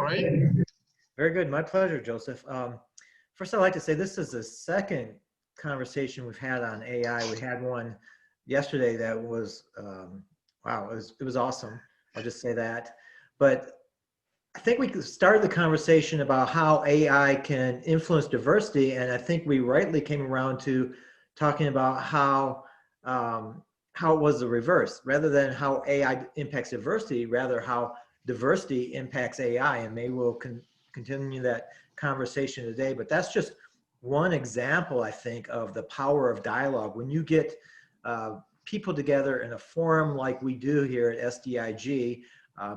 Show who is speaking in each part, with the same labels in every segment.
Speaker 1: right?
Speaker 2: Very good. My pleasure, Joseph. First, I'd like to say this is the second conversation we've had on AI. We had one yesterday that was, wow, it was awesome. I'll just say that. But I think we started the conversation about how AI can influence diversity, and I think we rightly came around to talking about how it was the reverse, rather than how AI impacts diversity, rather how diversity impacts AI, and maybe we'll continue that conversation today. But that's just one example, I think, of the power of dialogue. When you get people together in a forum like we do here at SDIG,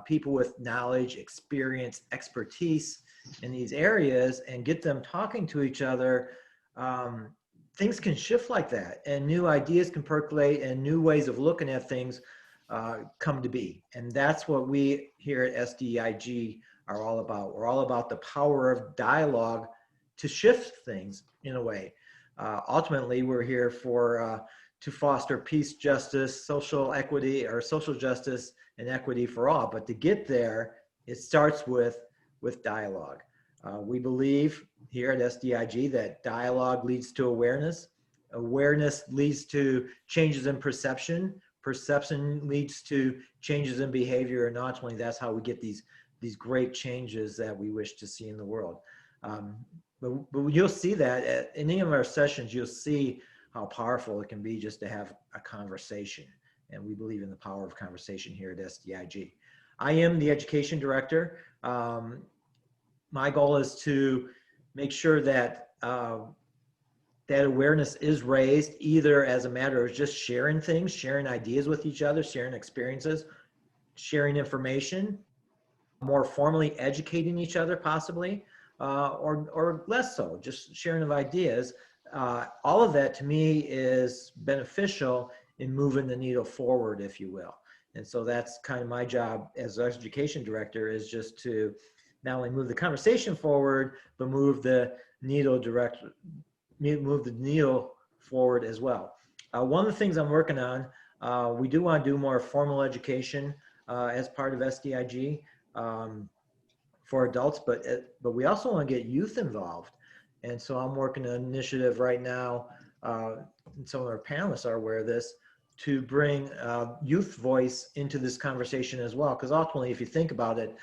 Speaker 2: people with knowledge, experience, expertise in these areas, and get them talking to each other, things can shift like that, and new ideas can percolate, and new ways of looking at things come to be. And that's what we here at SDIG are all about. We're all about the power of dialogue to shift things in a way. Ultimately, we're here for to foster peace, justice, social equity, or social justice and equity for all. But to get there, it starts with dialogue. We believe here at SDIG that dialogue leads to awareness. Awareness leads to changes in perception. Perception leads to changes in behavior, and ultimately that's how we get these great changes that we wish to see in the world. But you'll see that at any of our sessions, you'll see how powerful it can be just to have a conversation. And we believe in the power of conversation here at SDIG. I am the education director. My goal is to make sure that that awareness is raised, either as a matter of just sharing things, sharing ideas with each other, sharing experiences, sharing information, more formally educating each other possibly, or less so, just sharing of ideas. All of that to me is beneficial in moving the needle forward, if you will. And so that's kind of my job as education director, is just to not only move the conversation forward, but move the needle forward as well. One of the things I'm working on, we do want to do more formal education as part of SDIG for adults, but we also want to get youth involved. And so I'm working on an initiative right now, and some of our panelists are aware of this, to bring youth voice into this conversation as well. Because ultimately, if you think about it,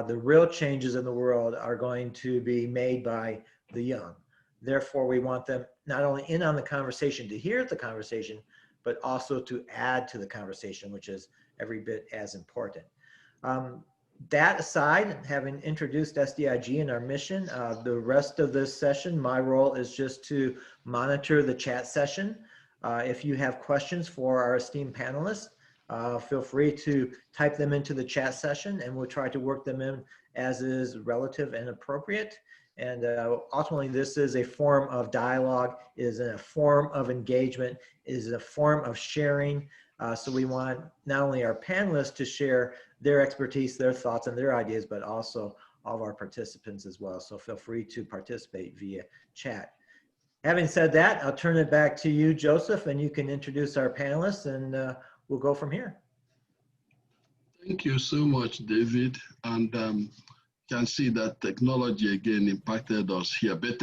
Speaker 2: the real changes in the world are going to be made by the young. Therefore, we want them not only in on the conversation to hear the conversation, but also to add to the conversation, which is every bit as important. That aside, having introduced SDIG and our mission, the rest of this session, my role is just to monitor the chat session. If you have questions for our esteemed panelists, feel free to type them into the chat session, and we'll try to work them in as is relative and appropriate. And ultimately, this is a form of dialogue, is a form of engagement, is a form of sharing. So we want not only our panelists to share their expertise, their thoughts, and their ideas, but also all of our participants as well. So feel free to participate via chat. Having said that, I'll turn it back to you, Joseph, and you can introduce our panelists, and we'll go from here.
Speaker 1: Thank you so much, David. And can see that technology again impacted us here. But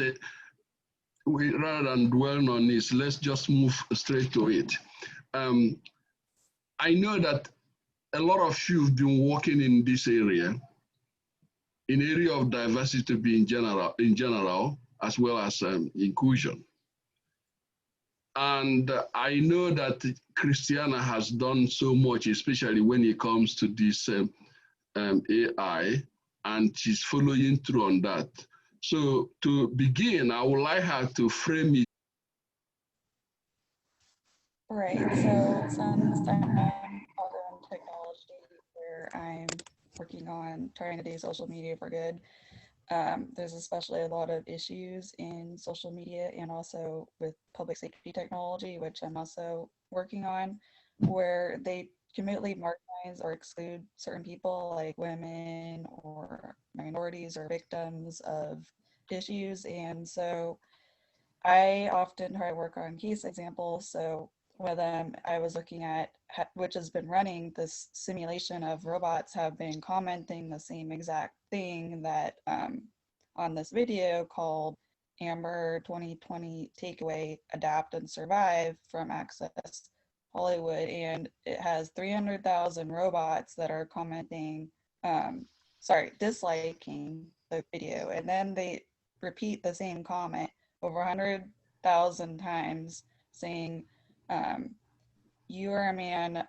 Speaker 1: we, rather than dwell on this, let's just move straight to it. I know that a lot of you have been working in this area, in area of diversity in general, as well as inclusion. And I know that Christiana has done so much, especially when it comes to this AI, and she's following through on that. So to begin, I would like her to frame it.
Speaker 3: Right, so since I'm out in technology where I'm working on trying to do social media for good, there's especially a lot of issues in social media and also with public safety technology, which I'm also working on, where they completely marginalize or exclude certain people like women or minorities or victims of issues. And so I often try to work on case examples. So one of them, I was looking at which has been running this simulation of robots, have been commenting the same exact thing that on this video called Amber 2020 Takeaway, Adapt and Survive from Access Hollywood. And it has 300,000 robots that are commenting, disliking the video. And then they repeat the same comment over 100,000 times saying, you are a man,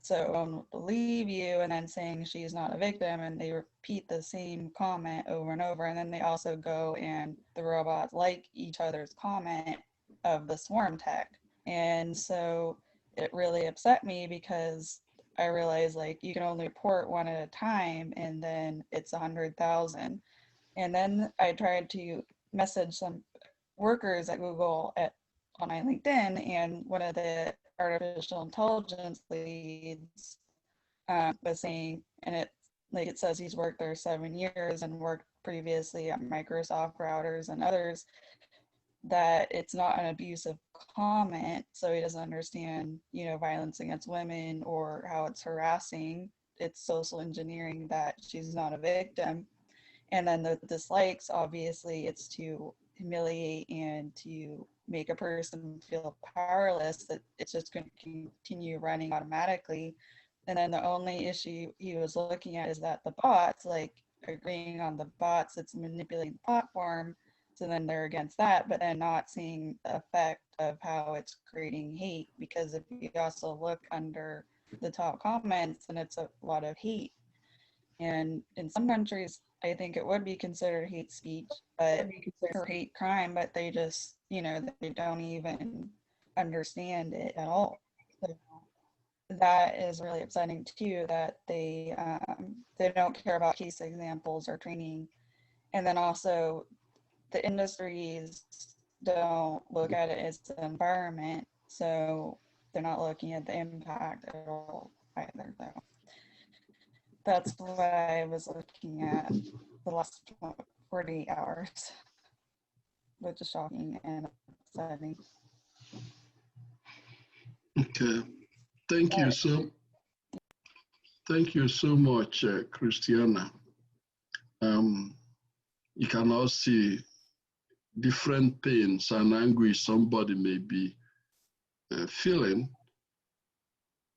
Speaker 3: so I won't believe you, and then saying she's not a victim, and they repeat the same comment over and over. And then they also go and the robots like each other's comment of the swarm tech. And so it really upset me because I realized like you can only report one at a time, and then it's 100,000. And then I tried to message some workers at Google on my LinkedIn, and one of the artificial intelligence leads was saying, and it says he's worked there 7 years and worked previously at Microsoft routers and others, that it's not an abusive comment, so he doesn't understand, violence against women or how it's harassing. It's social engineering that she's not a victim. And then the dislikes, obviously, it's to humiliate and to make a person feel powerless, that it's just going to continue running automatically. And then the only issue he was looking at is that the bots, like agreeing on the bots, it's manipulating the platform. So then they're against that, but then not seeing the effect of how it's creating hate. Because if you also look under the top comments, and it's a lot of hate. And in some countries, I think it would be considered hate speech, but or hate crime, but they just, they don't even understand it at all. So that is really upsetting too, that they don't care about case examples or training. And then also the industries don't look at it as an environment, so they're not looking at the impact at all either, though. That's what I was looking at the last 48 hours, which is shocking and upsetting.
Speaker 1: Okay, thank you so much, Christiana. You can all see different pains and anguish somebody may be feeling,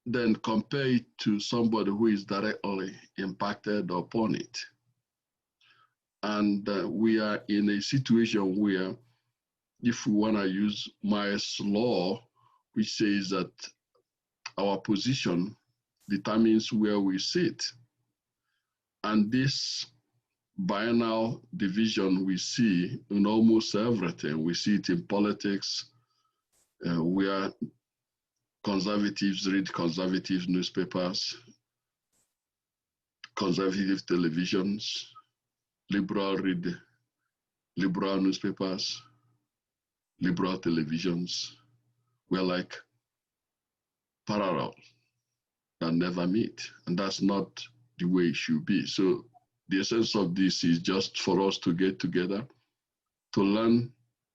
Speaker 1: then compare it to somebody who is directly impacted upon it. And we are in a situation where, if we want to use Myers' law, which says that our position determines where we sit. And this binary division we see in almost everything. We see it in politics, where conservatives read conservative newspapers, conservative televisions, liberal read liberal newspapers, liberal televisions. We're like parallel that never meet, and that's not the way it should be. So the essence of this is just for us to get together, to learn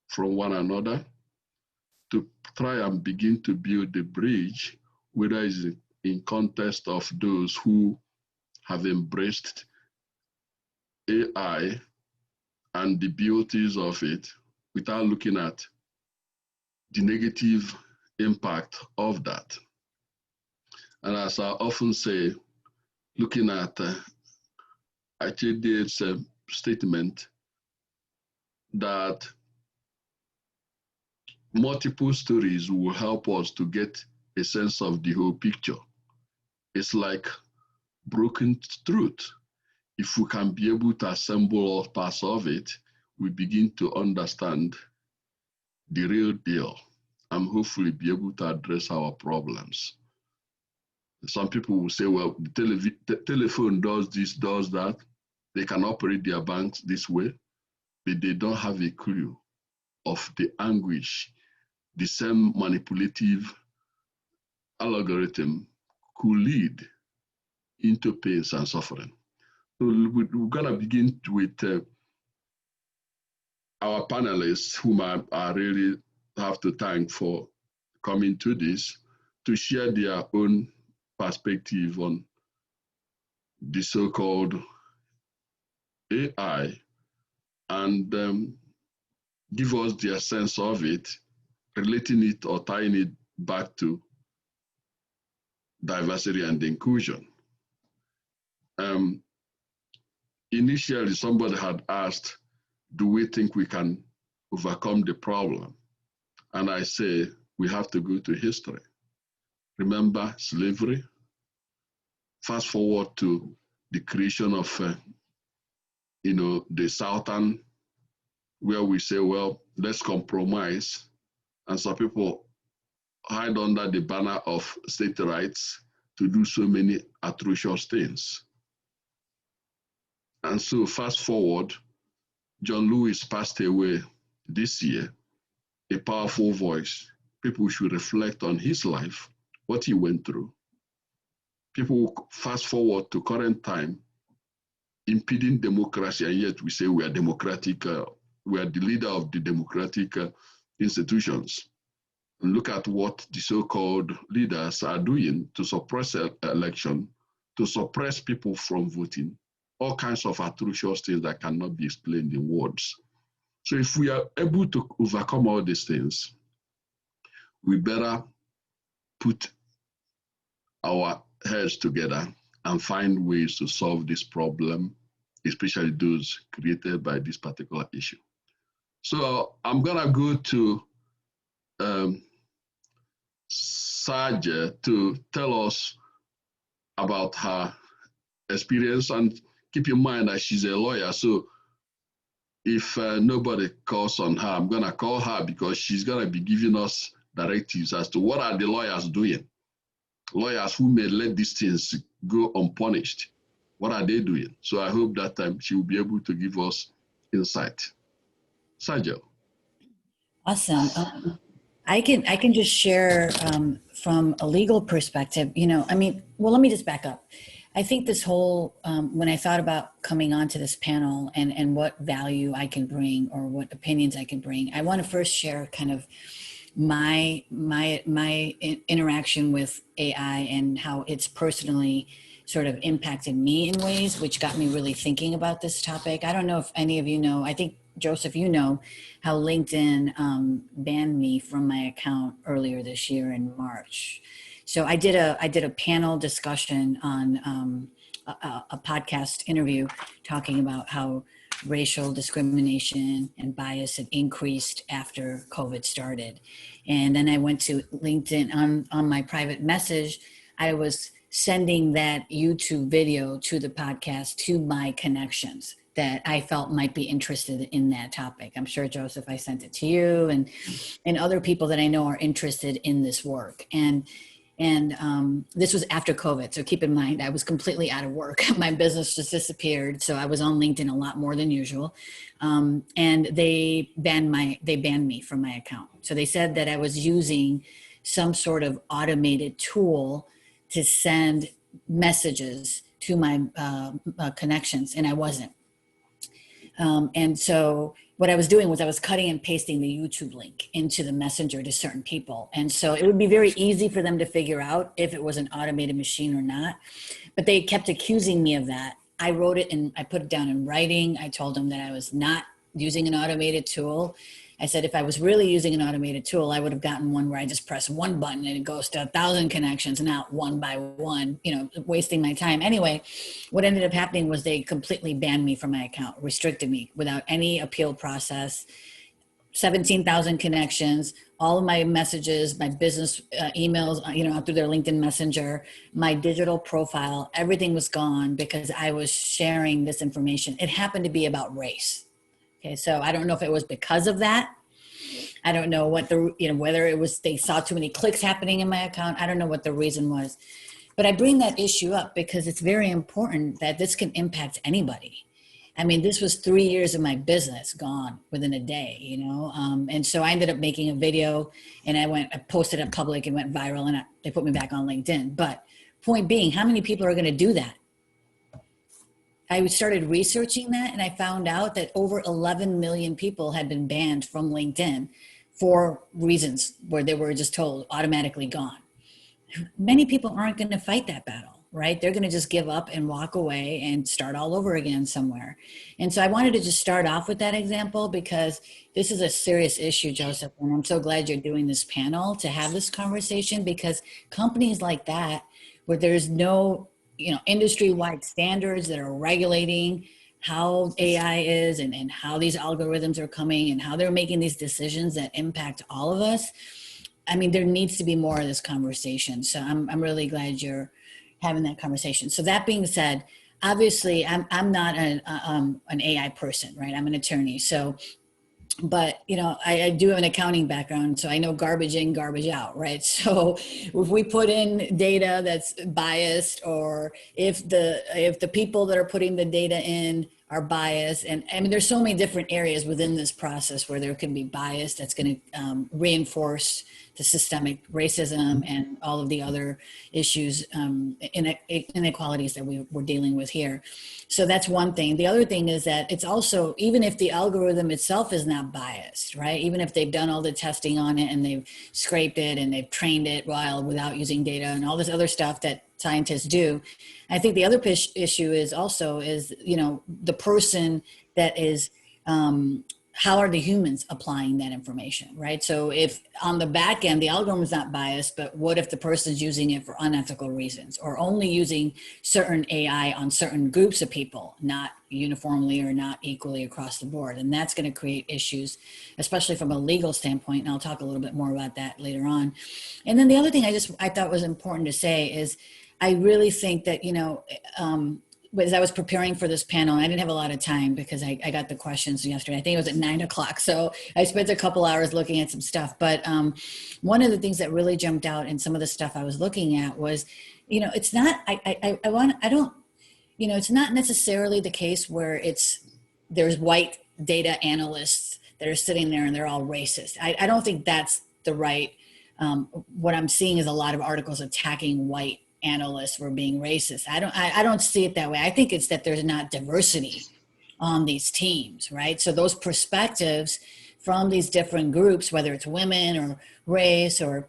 Speaker 1: from one another, to try and begin to build the bridge, whether it's in context of those who have embraced AI and the beauties of it without looking at the negative impact of that. And as I often say, looking at Achede's statement that multiple stories will help us to get a sense of the whole picture. It's like broken truth. If we can be able to assemble all parts of it, we begin to understand the real deal and hopefully be able to address our problems. Some people will say, well, the telephone does this, does that. They can operate their banks this way, but they don't have a clue of the anguish the same manipulative algorithm could lead into pains and suffering. So we're going to begin with our panelists, whom I really have to thank for coming to this. to share their own perspective on the so-called AI and give us their sense of it, relating it or tying it back to diversity and inclusion. Initially, somebody had asked, do we think we can overcome the problem? And I say, we have to go to history. Remember slavery? Fast forward to the creation of, the Southern, where we say, well, let's compromise. And some people hide under the banner of state rights to do so many atrocious things. And so fast forward, John Lewis passed away this year, a powerful voice. People should reflect on his life, what he went through. People fast forward to current time, impeding democracy, and yet we say we are democratic, we are the leader of the democratic institutions. And look at what the so-called leaders are doing to suppress election, to suppress people from voting, all kinds of atrocious things that cannot be explained in words. So if we are able to overcome all these things, we better put our heads together and find ways to solve this problem, especially those created by this particular issue. So I'm gonna go to Saja to tell us about her experience, and keep in mind that she's a lawyer, so if nobody calls on her, I'm gonna call her because she's gonna be giving us directives as to what are the lawyers doing. Lawyers who may let these things go unpunished, what are they doing? So I hope that she will be able to give us insight. Saja.
Speaker 4: Awesome. I can just share from a legal perspective, let me just back up. I think this whole, when I thought about coming onto this panel and what value I can bring or what opinions I can bring, I want to first share kind of my interaction with AI and how it's personally sort of impacted me in ways which got me really thinking about this topic. I don't know if any of you know, I think Joseph, you know how LinkedIn banned me from my account earlier this year in March. So I did a panel discussion on a podcast interview talking about how racial discrimination and bias had increased after COVID started. And then I went to LinkedIn on my private message. I was sending that YouTube video to the podcast to my connections that I felt might be interested in that topic. I'm sure, Joseph, I sent it to you and other people that I know are interested in this work. And this was after COVID. So keep in mind, I was completely out of work. My business just disappeared. So I was on LinkedIn a lot more than usual. And they banned me from my account. So they said that I was using some sort of automated tool to send messages to my connections, and I wasn't. And so what I was doing was I was cutting and pasting the YouTube link into the messenger to certain people. And so it would be very easy for them to figure out if it was an automated machine or not, but they kept accusing me of that. I wrote it and I put it down in writing. I told them that I was not using an automated tool. I said, if I was really using an automated tool, I would have gotten one where I just press one button and it goes to 1,000 connections, not one by one, wasting my time. Anyway, what ended up happening was they completely banned me from my account, restricted me without any appeal process, 17,000 connections, all of my messages, my business emails, through their LinkedIn Messenger, my digital profile, everything was gone because I was sharing this information. It happened to be about race. Okay, so I don't know if it was because of that. I don't know what whether it was they saw too many clicks happening in my account. I don't know what the reason was. But I bring that issue up because it's very important that this can impact anybody. I mean, this was 3 years of my business gone within a day, and so I ended up making a video and I posted it public and went viral and they put me back on LinkedIn. But point being, how many people are going to do that? I started researching that and I found out that over 11 million people had been banned from LinkedIn for reasons where they were just told automatically gone. many people aren't going to fight that battle, right? They're going to just give up and walk away and start all over again somewhere. And so I wanted to just start off with that example because this is a serious issue, Joseph. And I'm so glad you're doing this panel to have this conversation, because companies like that, where there's no, industry-wide standards that are regulating how AI is and how these algorithms are coming and how they're making these decisions that impact all of us. I mean, there needs to be more of this conversation. So I'm really glad you're having that conversation. So that being said, obviously I'm not an AI person, right? I'm an attorney. So, but I do have an accounting background, so I know garbage in, garbage out, right? So if we put in data that's biased, or if the people that are putting the data in are biased, and I mean, there's so many different areas within this process where there can be bias that's going to reinforce the systemic racism and all of the other issues, inequalities that we're dealing with here. So that's one thing. The other thing is that it's also, even if the algorithm itself is not biased, right? Even if they've done all the testing on it and they've scraped it and they've trained it without using data and all this other stuff that scientists do. I think the other issue is also the person that is, how are the humans applying that information, right? So if on the back end, the algorithm is not biased, but what if the person's using it for unethical reasons, or only using certain AI on certain groups of people, not uniformly or not equally across the board? And that's going to create issues, especially from a legal standpoint. And I'll talk a little bit more about that later on. And then the other thing I thought was important to say is, I really think that, as I was preparing for this panel, I didn't have a lot of time because I got the questions yesterday. I think it was at 9 o'clock. So I spent a couple hours looking at some stuff. But one of the things that really jumped out in some of the stuff I was looking at was, it's not, it's not necessarily the case where there's white data analysts that are sitting there and they're all racist. I don't think that's the right, what I'm seeing is a lot of articles attacking white analysts for being racist. I don't see it that way. I think it's that there's not diversity on these teams, right? So those perspectives from these different groups, whether it's women or race or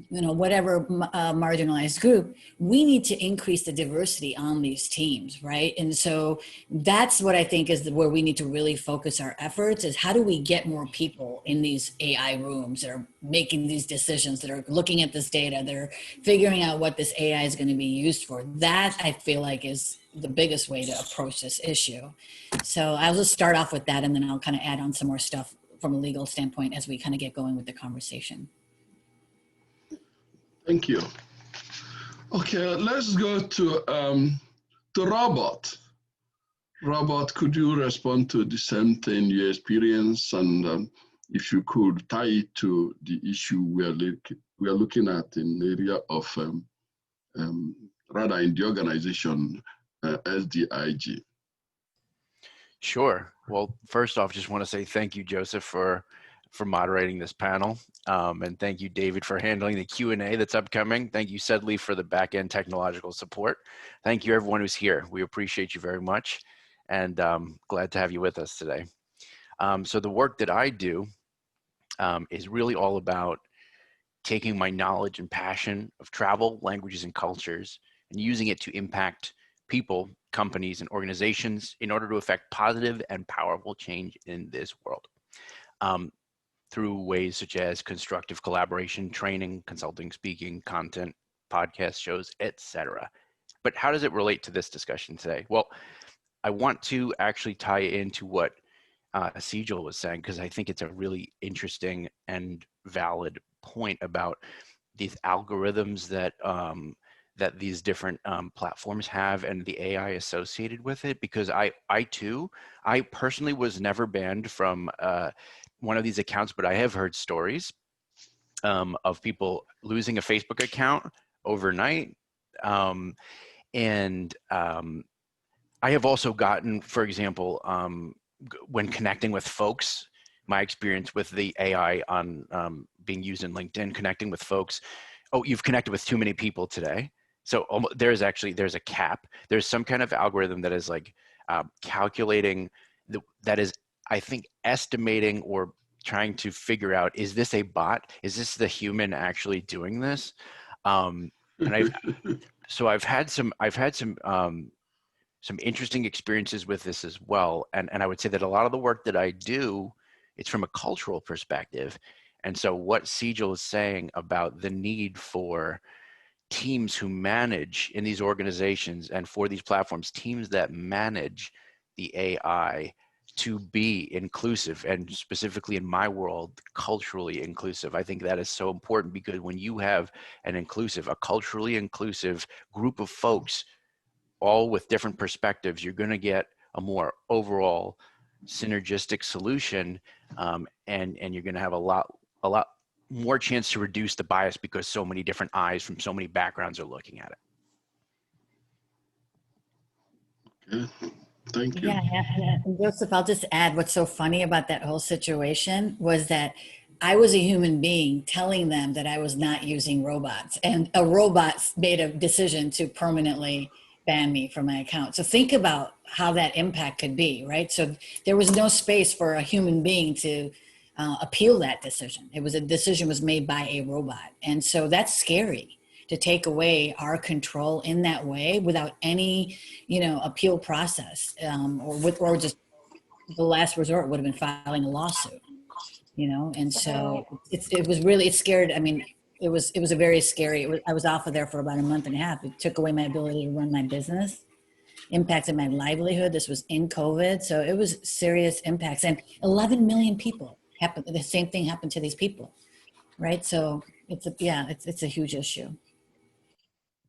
Speaker 4: whatever marginalized group, we need to increase the diversity on these teams, right? And so that's what I think is where we need to really focus our efforts, is how do we get more people in these AI rooms that are making these decisions, that are looking at this data, that are figuring out what this AI is going to be used for. That I feel like is the biggest way to approach this issue. So I'll just start off with that, and then I'll kind of add on some more stuff from a legal standpoint as we kind of get going with the conversation.
Speaker 1: Thank you. Okay, let's go to Robert. Robert, could you respond to the same thing you experienced, and if you could tie it to the issue we are looking at in the area of, rather in the organization SDIG.
Speaker 5: Sure. Well, first off, just want to say thank you, Joseph, for moderating this panel. And thank you, David, for handling the Q&A that's upcoming. Thank you, Sedley, for the back-end technological support. Thank you, everyone who's here. We appreciate you very much, and glad to have you with us today. So the work that I do is really all about taking my knowledge and passion of travel, languages, and cultures, and using it to impact people, companies, and organizations in order to affect positive and powerful change in this world. Through ways such as constructive collaboration, training, consulting, speaking, content, podcast shows, etc. But how does it relate to this discussion today? Well, I want to actually tie into what Sejal was saying, because I think it's a really interesting and valid point about these algorithms that that these different platforms have and the AI associated with it. Because I personally was never banned from one of these accounts, but I have heard stories of people losing a Facebook account overnight. And I have also gotten, for example, when connecting with folks, my experience with the AI on being used in LinkedIn, connecting with folks, oh, you've connected with too many people today. So there's a cap. There's some kind of algorithm that is like calculating, that is, I think, estimating or trying to figure out, is this a bot? Is this the human actually doing this? And I've had some interesting experiences with this as well. And I would say that a lot of the work that I do, it's from a cultural perspective. And so what Sejal is saying about the need for teams who manage in these organizations and for these platforms, teams that manage the AI to be inclusive, and specifically in my world, culturally inclusive. I think that is so important, because when you have a culturally inclusive group of folks, all with different perspectives, you're going to get a more overall synergistic solution, and you're going to have a lot more chance to reduce the bias, because so many different eyes from so many backgrounds are looking at it.
Speaker 1: Okay. Thank you.
Speaker 4: Yeah, and Joseph, I'll just add, what's so funny about that whole situation was that I was a human being telling them that I was not using robots, and a robot made a decision to permanently ban me from my account. So think about how that impact could be, right? So there was no space for a human being to appeal that decision. It was a decision was made by a robot. And so that's scary, to take away our control in that way without any, appeal process, or just the last resort would have been filing a lawsuit, and so it scared. I mean, it was a very scary, I was off of there for about a month and a half. It took away my ability to run my business, impacted my livelihood. This was in COVID. So it was serious impacts, and 11 million people happened. The same thing happened to these people. Right. So it's a huge issue.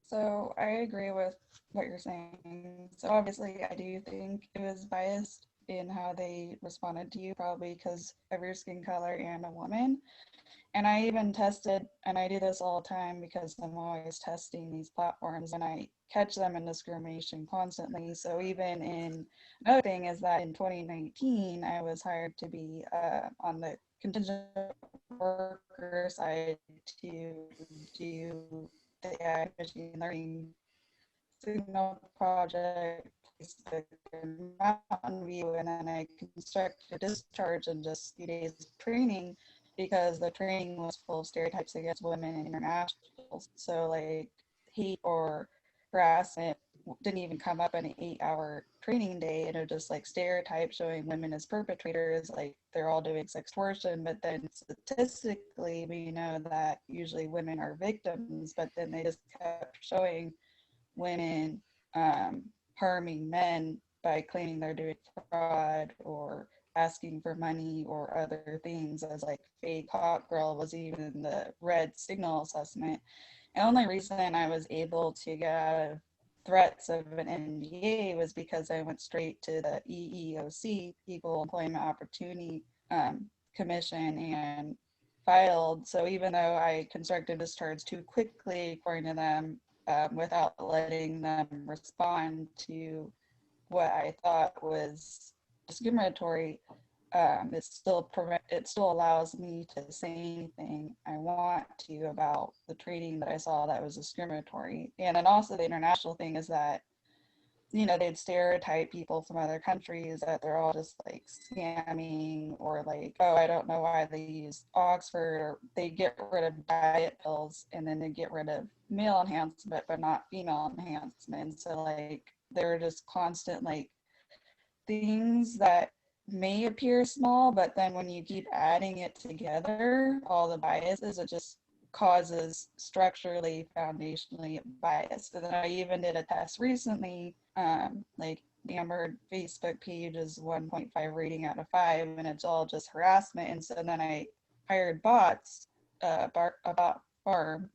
Speaker 3: So I agree with what you're saying. So obviously, I do think it was biased in how they responded to you, probably because of your skin color and a woman. And I even tested, and I do this all the time because I'm always testing these platforms, and I catch them in discrimination constantly. So even another thing is that in 2019, I was hired to be on the contingent worker side to do the AI machine learning signal project, Mountain View, and then I constructed a discharge in just a few days of training, because the training was full of stereotypes against women and internationals. So like hate or harassment didn't even come up in an 8-hour training day, and it was just like stereotypes showing women as perpetrators, like they're all doing sextortion. But then statistically, we know that usually women are victims, but then they just kept showing women harming men by claiming they're doing fraud or asking for money or other things, as like fake hot girl was even the red signal assessment. And the only reason I was able to get out of threats of an NBA was because I went straight to the EEOC, Equal Employment Opportunity Commission, and filed. So even though I constructed discharge too quickly, according to them, without letting them respond to what I thought was discriminatory, it still allows me to say anything I want to about the training that I saw that was discriminatory. And then also the international thing is that, they'd stereotype people from other countries that they're all just like scamming, or like, oh, I don't know why they use Oxford, or they get rid of diet pills and then they get rid of male enhancement but not female enhancement. So like they're just constant like things that may appear small, but then when you keep adding it together, all the biases, it just causes structurally, foundationally bias. And then I even did a test recently, like Amber Facebook page is 1.5 rating out of 5, and it's all just harassment. And so then I hired bots, a bot farm,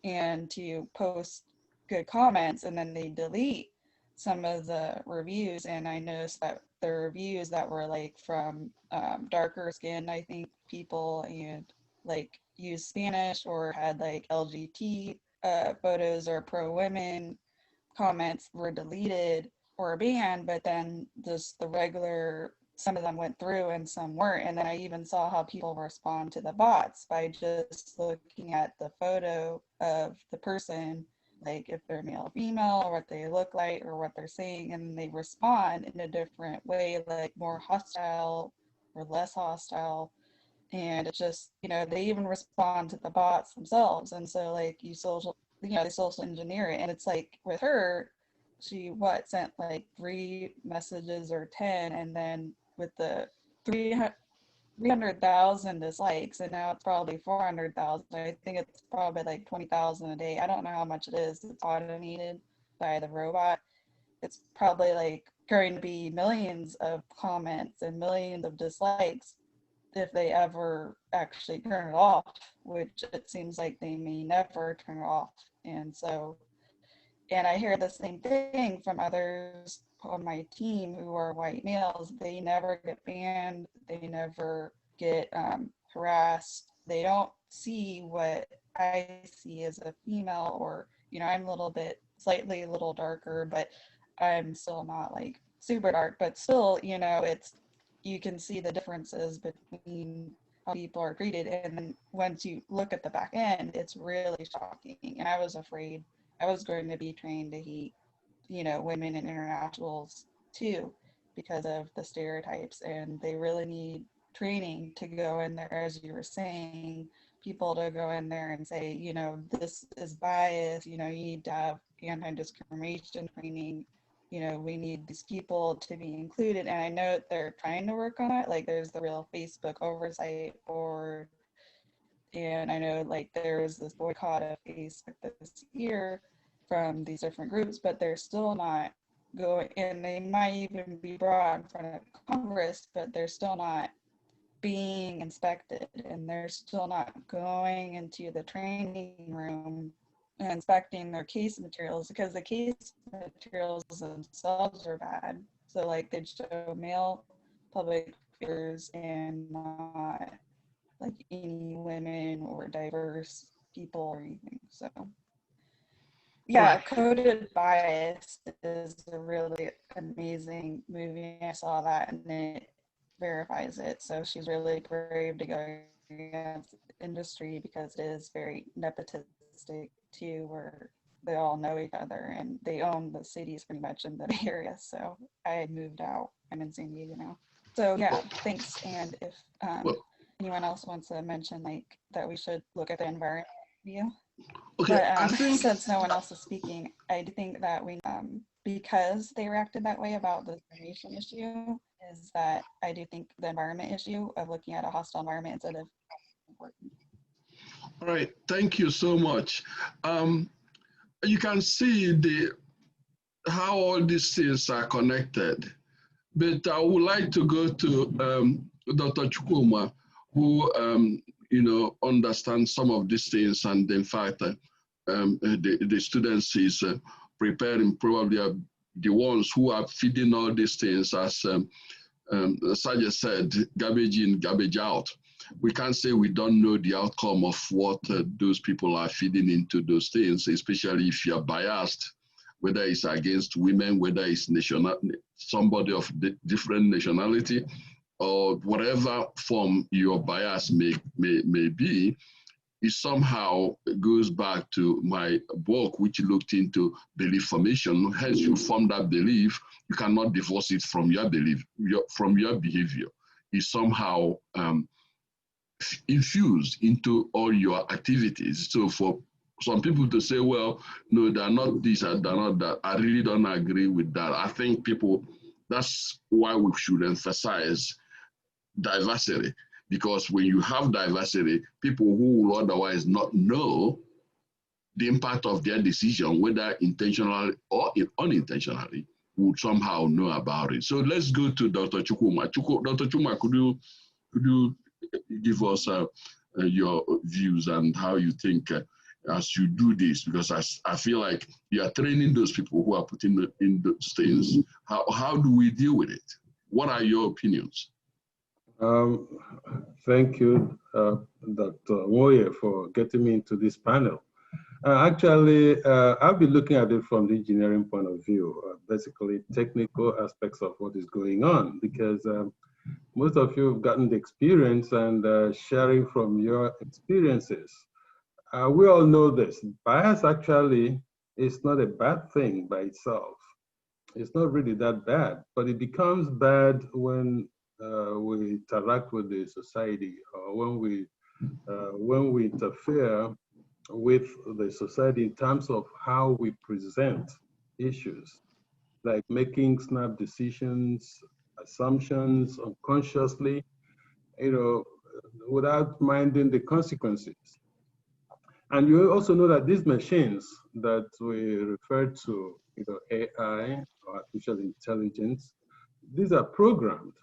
Speaker 3: and to post good comments, and then they delete some of the reviews. And I noticed that the reviews that were like from darker skinned, I think, people, and like used Spanish or had like LGBT photos or pro women comments were deleted or banned. But then just the regular, some of them went through and some weren't. And then I even saw how people respond to the bots by just looking at the photo of the person, like if they're male or female, or what they look like, or what they're saying, and they respond in a different way, like more hostile or less hostile. And it's just, they even respond to the bots themselves. And so like they social engineer it. And it's like with her, she sent like 3 messages or 10, and then with the 300,000 dislikes, and now it's probably 400,000. I think it's probably like 20,000 a day. I don't know how much it is. It's automated by the robot. It's probably like going to be millions of comments and millions of dislikes if they ever actually turn it off, which it seems like they may never turn it off. And so, and I hear the same thing from others on my team who are white males. They never get banned. They never get harassed. They don't see what I see as a female, or, I'm a slightly a little darker, but I'm still not like super dark, but still, you can see the differences between how people are treated. And then once you look at the back end, it's really shocking. And I was afraid I was going to be trained to hate, women and internationals too, because of the stereotypes. And they really need training to go in there, as you were saying, people to go in there and say, this is bias, you need to have anti-discrimination training. We need these people to be included. And I know they're trying to work on that. Like there's the real Facebook oversight board. And I know like there's this boycott of Facebook this year from these different groups, but they're still not going, and they might even be brought in front of Congress, but they're still not being inspected, and they're still not going into the training room and inspecting their case materials, because the case materials themselves are bad. So like they show male public figures and not like any women or diverse people or anything. So yeah,
Speaker 1: Right.
Speaker 3: Coded Bias is a really amazing movie. I saw that and it verifies it. So she's really brave to go against the industry, because it is very nepotistic too, where they all know each other and they own the cities pretty much in that area. So I moved out. I'm in San Diego now. So yeah, thanks. And if
Speaker 1: Well,
Speaker 3: anyone else wants to mention like that we should look at the environment view.
Speaker 1: okay, I
Speaker 3: But
Speaker 1: think
Speaker 3: since no one else is speaking, I do think that because they reacted that way about the discrimination issue, is that I do think the environment issue of looking at a hostile environment instead of important.
Speaker 1: all right. Thank you so much. You can see how all these things are connected. But I would like to go to Dr. Chukwuma, who understands some of these things, and in fact, the students is preparing, probably the ones who are feeding all these things, as Sajid said, garbage in, garbage out. We can't say we don't know the outcome of what those people are feeding into those things, especially if you're biased, whether it's against women, whether it's somebody of different nationality, or whatever form your bias may be. It somehow goes back to my book, which looked into belief formation. Hence, you form that belief, you cannot divorce it from your belief, from your behavior. It's somehow infused into all your activities. So for some people to say, well, no, they're not this and they're not that, I really don't agree with that. I think that's why we should emphasize diversity, because when you have diversity, people who will otherwise not know the impact of their decision, whether intentionally or unintentionally, would somehow know about it. So let's go to Dr. Chukwuma. Dr. Chukwuma, could you give us your views and how you think as you do this? Because I feel like you are training those people who are putting in those things. How do we deal with it? What are your opinions?
Speaker 6: Thank you, Dr. Moye, for getting me into this panel. Actually, I'll be looking at it from the engineering point of view, basically technical aspects of what is going on, because most of you have gotten the experience, and sharing from your experiences. We all know this. Bias actually is not a bad thing by itself. It's not really that bad, but it becomes bad when we interact with the society or or when we interfere with the society in terms of how we present issues, like making snap decisions, assumptions unconsciously, without minding the consequences. And you also know that these machines that we refer to, AI or artificial intelligence, these are programmed.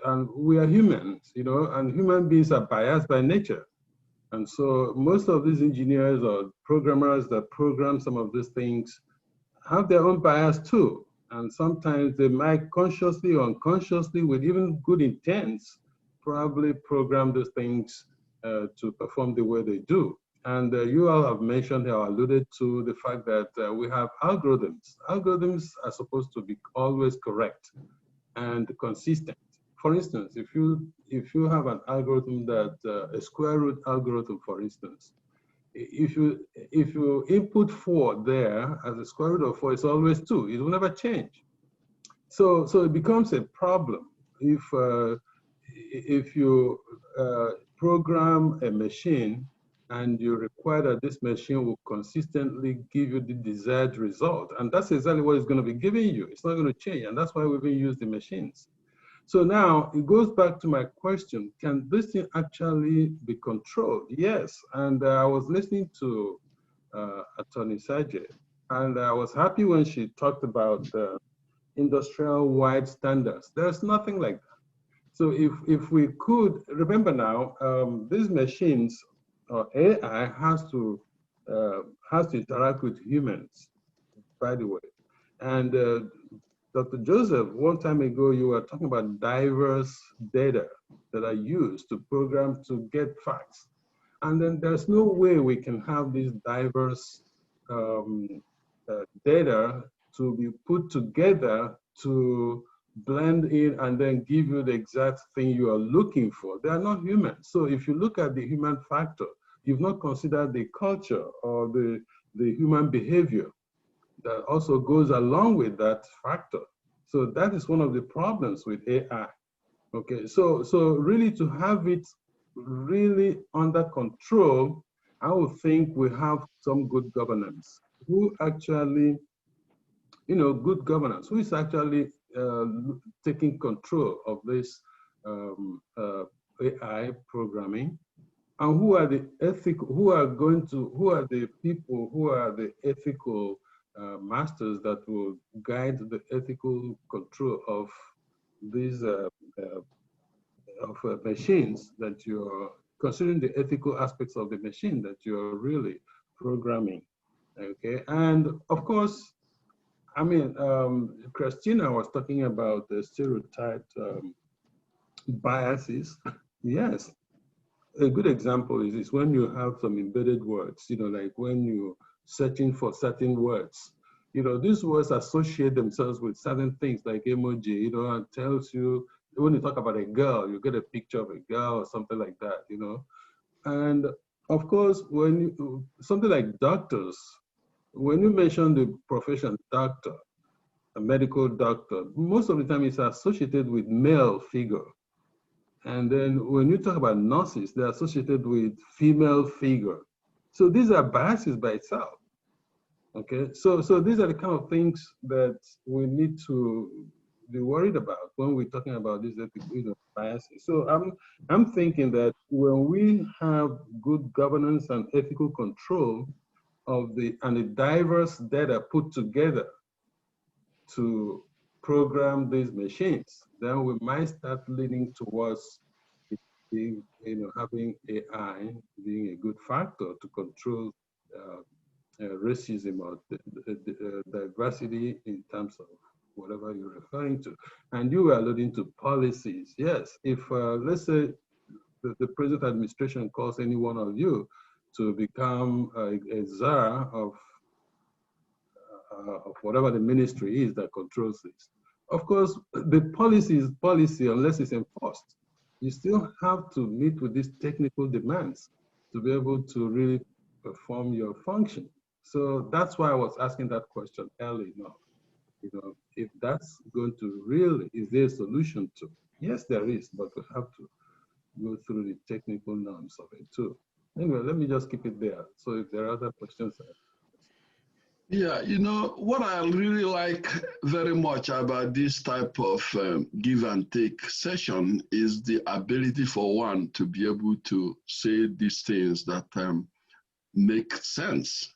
Speaker 6: And we are humans, and human beings are biased by nature. And so most of these engineers or programmers that program some of these things have their own bias too. And sometimes they might consciously or unconsciously, with even good intents, probably program those things to perform the way they do. And you all have mentioned or alluded to the fact that we have algorithms. Algorithms are supposed to be always correct and consistent. For instance, if you have an algorithm that a square root algorithm, for instance, if you input 4 there as a square root of 4, it's always 2. It will never change. So it becomes a problem if you program a machine and you require that this machine will consistently give you the desired result, and that's exactly what it's going to be giving you. It's not going to change, and that's why we even use the machines. So now it goes back to my question, can this thing actually be controlled? Yes, and I was listening to Attorney Sajay, and I was happy when she talked about industrial-wide standards. There's nothing like that. So if we could, remember now, these machines, or AI has to interact with humans, by the way. And Dr. Joseph, one time ago, you were talking about diverse data that are used to program to get facts. And then there's no way we can have these diverse data to be put together to blend in and then give you the exact thing you are looking for. They are not human. So if you look at the human factor, you've not considered the culture or the human behavior that also goes along with that factor. So that is one of the problems with AI. Okay, so really to have it really under control, I would think we have some good governance. Who actually, good governance, who is actually taking control of this AI programming, and who are the people who are the ethical masters that will guide the ethical control of these machines that you're considering, the ethical aspects of the machine that you're really programming. Okay, and of course, I mean, Christina was talking about the stereotyped biases. Yes, a good example is when you have some embedded words, like when you're searching for certain words. These words associate themselves with certain things like emoji, and tells you, when you talk about a girl, you get a picture of a girl or something like that, And of course, something like doctors, when you mention the profession doctor, a medical doctor, most of the time it's associated with male figure. And then when you talk about nurses, they're associated with female figure. So these are biases by itself. Okay, so these are the kind of things that we need to be worried about when we're talking about these ethical biases. So I'm thinking that when we have good governance and ethical control of the diverse data put together to program these machines, then we might start leaning towards having AI being a good factor to control racism or diversity in terms of whatever you're referring to. And you were alluding to policies. Yes, if let's say the present administration calls any one of you to become a czar of whatever the ministry is that controls this. Of course, the policy is policy unless it's enforced. You still have to meet with these technical demands to be able to really perform your function. So that's why I was asking that question early enough. If that's going to really, is there a solution to? Yes, there is, but we have to go through the technical norms of it too. Anyway, let me just keep it there. So if there are other questions.
Speaker 1: Yeah, what I really like very much about this type of give and take session is the ability for one to be able to say these things that make sense,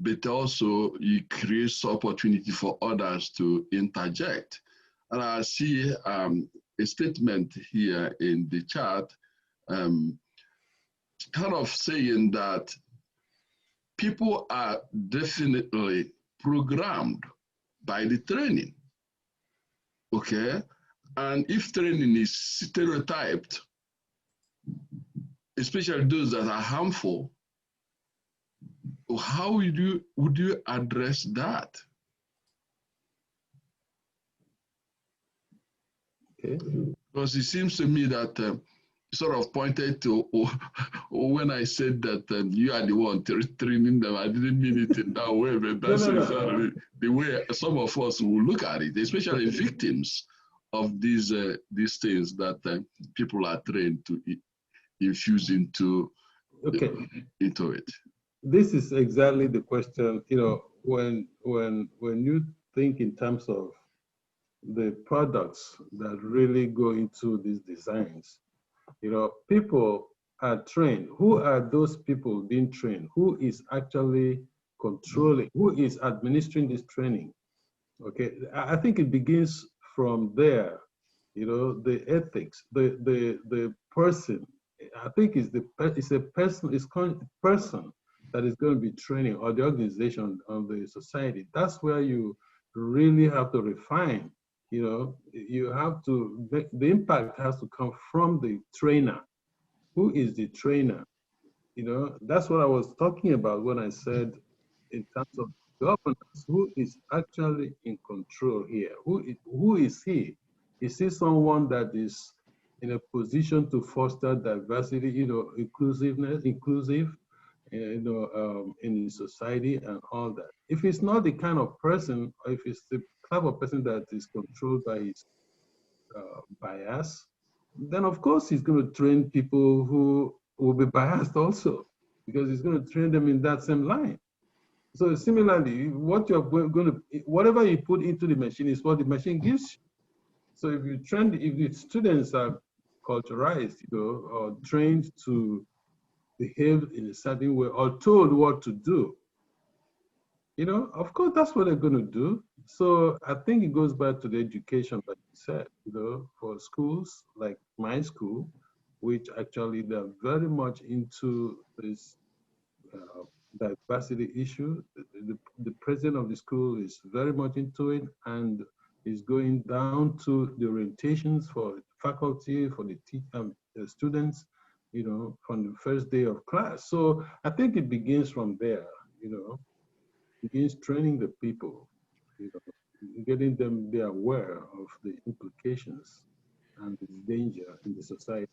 Speaker 1: but also it creates opportunity for others to interject. And I see a statement here in the chat kind of saying that people are definitely programmed by the training, okay? And if training is stereotyped, especially those that are harmful, how would you address that?
Speaker 6: Okay.
Speaker 1: Because it seems to me that sort of pointed to when I said that you are the one training them. I didn't mean it in that way, but that's exactly the way some of us will look at it, especially victims of these things that people are trained to infuse into it.
Speaker 6: This is exactly the question. When you think in terms of the products that really go into these designs, people are trained. Who are those people being trained? Who is actually controlling? Who is administering this training? Okay, I think it begins from there. The ethics, the person. I think it's a person that is going to be training, or the organization of the society. That's where you really have to refine. You have to, the impact has to come from the trainer. Who is the trainer? That's what I was talking about when I said in terms of governance, who is actually in control here? Who is he? Is he someone that is in a position to foster diversity, inclusive, in society and all that? If it's not the kind of person, or if it's the type of person that is controlled by his bias, then of course he's going to train people who will be biased also, because he's going to train them in that same line. So similarly, what you're going to, whatever you put into the machine is what the machine gives you. So if the students are culturalized, or trained to behave in a certain way, or told what to do, of course that's what they're going to do. So I think it goes back to the education, like you said, for schools like my school, which actually they're very much into this diversity issue. The president of the school is very much into it, and is going down to the orientations for faculty, for the students, from the first day of class. So I think it begins from there, begins training the people, getting them be aware of the implications and the danger in the society.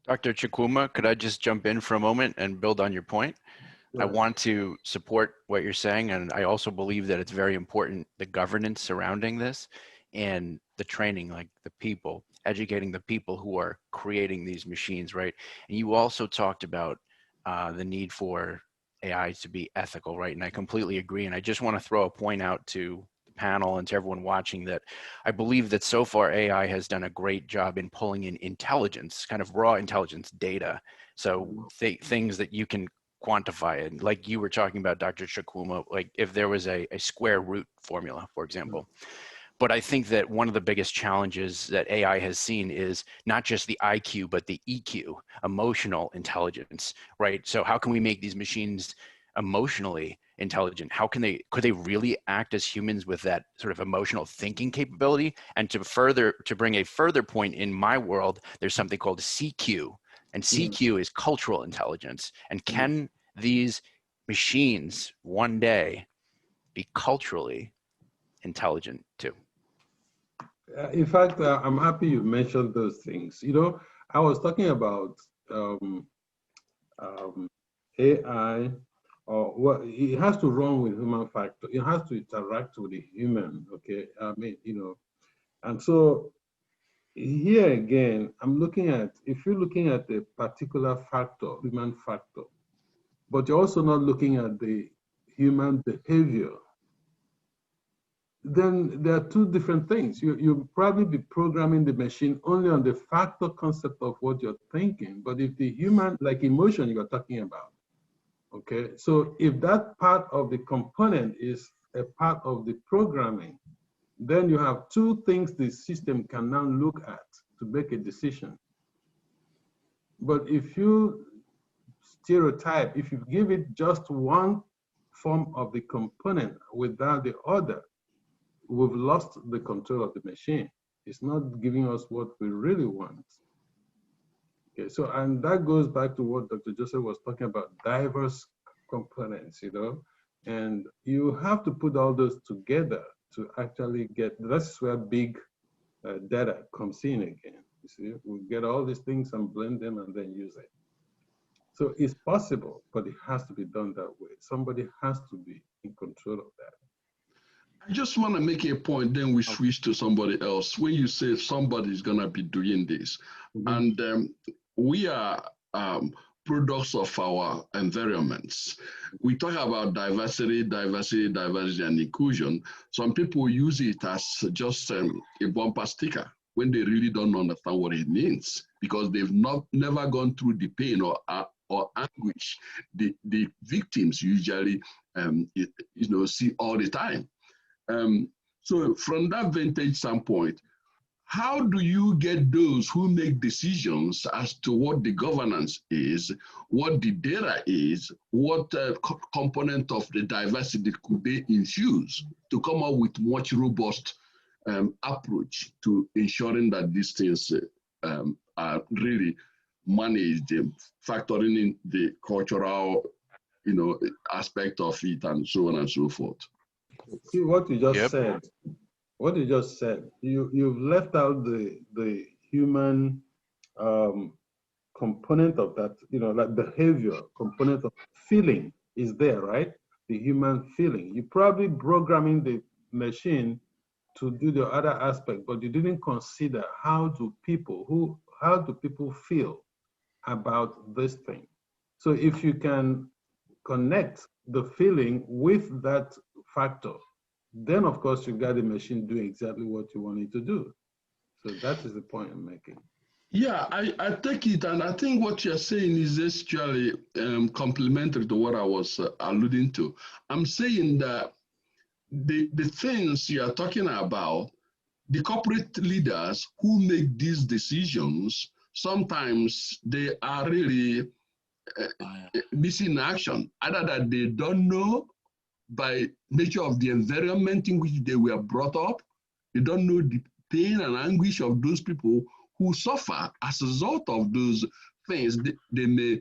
Speaker 5: Dr. Chukwuma, could I just jump in for a moment and build on your point? I want to support what you're saying, and I also believe that it's very important, the governance surrounding this and the training, like the people, educating the people who are creating these machines, right? And you also talked about the need for AI to be ethical, right? And I completely agree. And I just want to throw a point out to the panel and to everyone watching that I believe that so far AI has done a great job in pulling in intelligence, kind of raw intelligence data. So things that you can quantify it, like you were talking about, Dr. Chukwuma, like if there was a square root formula, for example. But I think that one of the biggest challenges that AI has seen is not just the IQ, but the EQ, emotional intelligence, right? So how can we make these machines emotionally intelligent? Could they really act as humans with that sort of emotional thinking capability? And to bring a further point, in my world, there's something called CQ, and CQ is cultural intelligence. And can these machines one day be culturally intelligent too?
Speaker 6: In fact, I'm happy you mentioned those things. I was talking about AI, or what it has to run with human factor. It has to interact with the human. Okay, and so here again, I'm looking at, if you're looking at a particular factor, human factor, but you're also not looking at the human behavior, then there are two different things. You'll probably be programming the machine only on the factor concept of what you're thinking. But if the human, like emotion you're talking about, okay, so if that part of the component is a part of the programming, then you have two things the system can now look at to make a decision. But if you stereotype, if you give it just one form of the component without the other, we've lost the control of the machine. It's not giving us what we really want. Okay, so, and that goes back to what Dr. Joseph was talking about, diverse components, you know, and you have to put all those together to actually get, that's where big data comes in again. You see, we get all these things and blend them and then use it. So it's possible, but it has to be done that way. Somebody has to be in control of that.
Speaker 1: I just want to make a point, then we switch to somebody else. When you say somebody's going to be doing this, and we are products of our environments. We talk about diversity, and inclusion. Some people use it as just a bumper sticker when they really don't understand what it means, because they've never gone through the pain or anguish the victims usually see all the time. So from that vantage standpoint, how do you get those who make decisions as to what the governance is, what the data is, what component of the diversity could they infuse to come up with much robust approach to ensuring that these things are really managed, factoring in the cultural, aspect of it and so on and so forth?
Speaker 6: See what you just said. What you just said, you've left out the human component of that, like behavior component of feeling is there, right? The human feeling. You're probably programming the machine to do the other aspect, but you didn't consider how do people feel about this thing. So if you can connect the feeling with that factor, then of course you got the machine doing exactly what you want it to do. So that is the point I'm making.
Speaker 1: Yeah, I take it, and I think what you're saying is actually complementary to what I was alluding to. I'm saying that the things you are talking about, the corporate leaders who make these decisions, sometimes they are really missing action, either that they don't know by nature of the environment in which they were brought up. They don't know the pain and anguish of those people who suffer as a result of those things. They may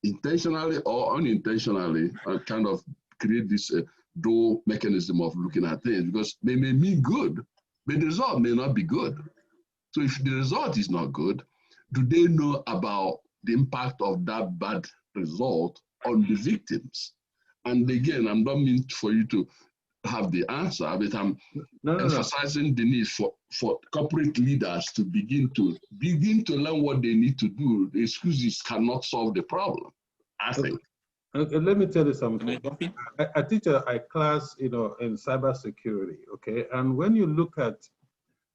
Speaker 1: intentionally or unintentionally kind of create this dual mechanism of looking at things, because they may mean good, but the result may not be good. So if the result is not good, do they know about the impact of that bad result on the victims? And again, I'm not meant for you to have the answer, but I'm emphasizing the need for corporate leaders to begin to learn what they need to do. The excuses cannot solve the problem, I think.
Speaker 6: Okay, let me tell you something. I teach a class, in cybersecurity, okay? And when you look at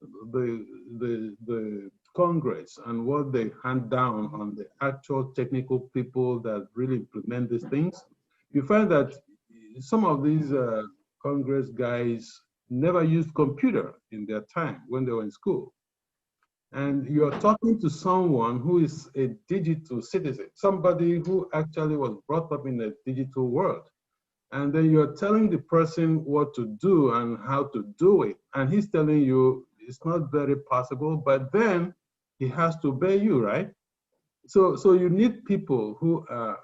Speaker 6: the Congress and what they hand down on the actual technical people that really implement these things, you find that some of these Congress guys never used computer in their time when they were in school. And you're talking to someone who is a digital citizen, somebody who actually was brought up in a digital world. And then you're telling the person what to do and how to do it. And he's telling you it's not very possible, but then he has to obey you, right? So you need people who are,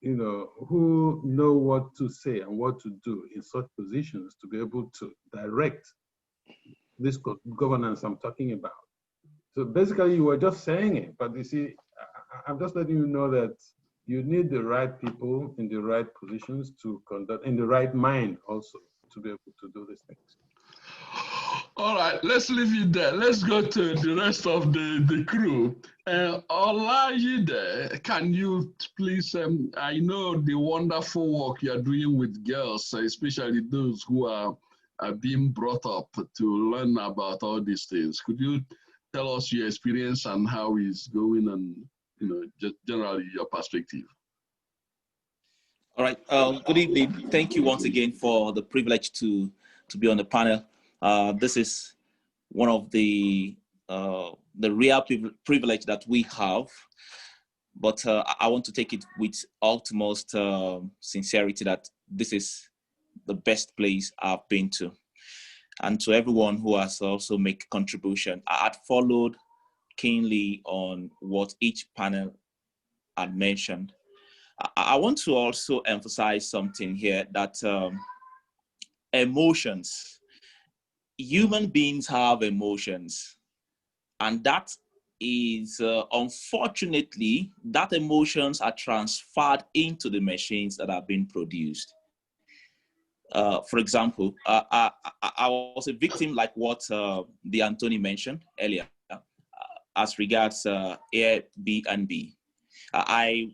Speaker 6: who know what to say and what to do in such positions to be able to direct this governance I'm talking about. So basically you were just saying it, but you see, I'm just letting you know that you need the right people in the right positions to conduct, in the right mind also, to be able to do these things.
Speaker 1: All right, let's leave it there. Let's go to the rest of the crew. Olayide, can you please, I know the wonderful work you're doing with girls, especially those who are being brought up to learn about all these things. Could you tell us your experience and how it's going and, just generally your perspective?
Speaker 7: All right. Good evening. Thank you once again for the privilege to be on the panel. This is one of the real privilege that we have, but I want to take it with utmost sincerity that this is the best place I've been to. And to everyone who has also made a contribution, I had followed keenly on what each panel had mentioned. I want to also emphasize something here that emotions, human beings have emotions, and that is unfortunately that emotions are transferred into the machines that are being produced. For example, I was a victim like what the Anthony mentioned earlier as regards Airbnb. I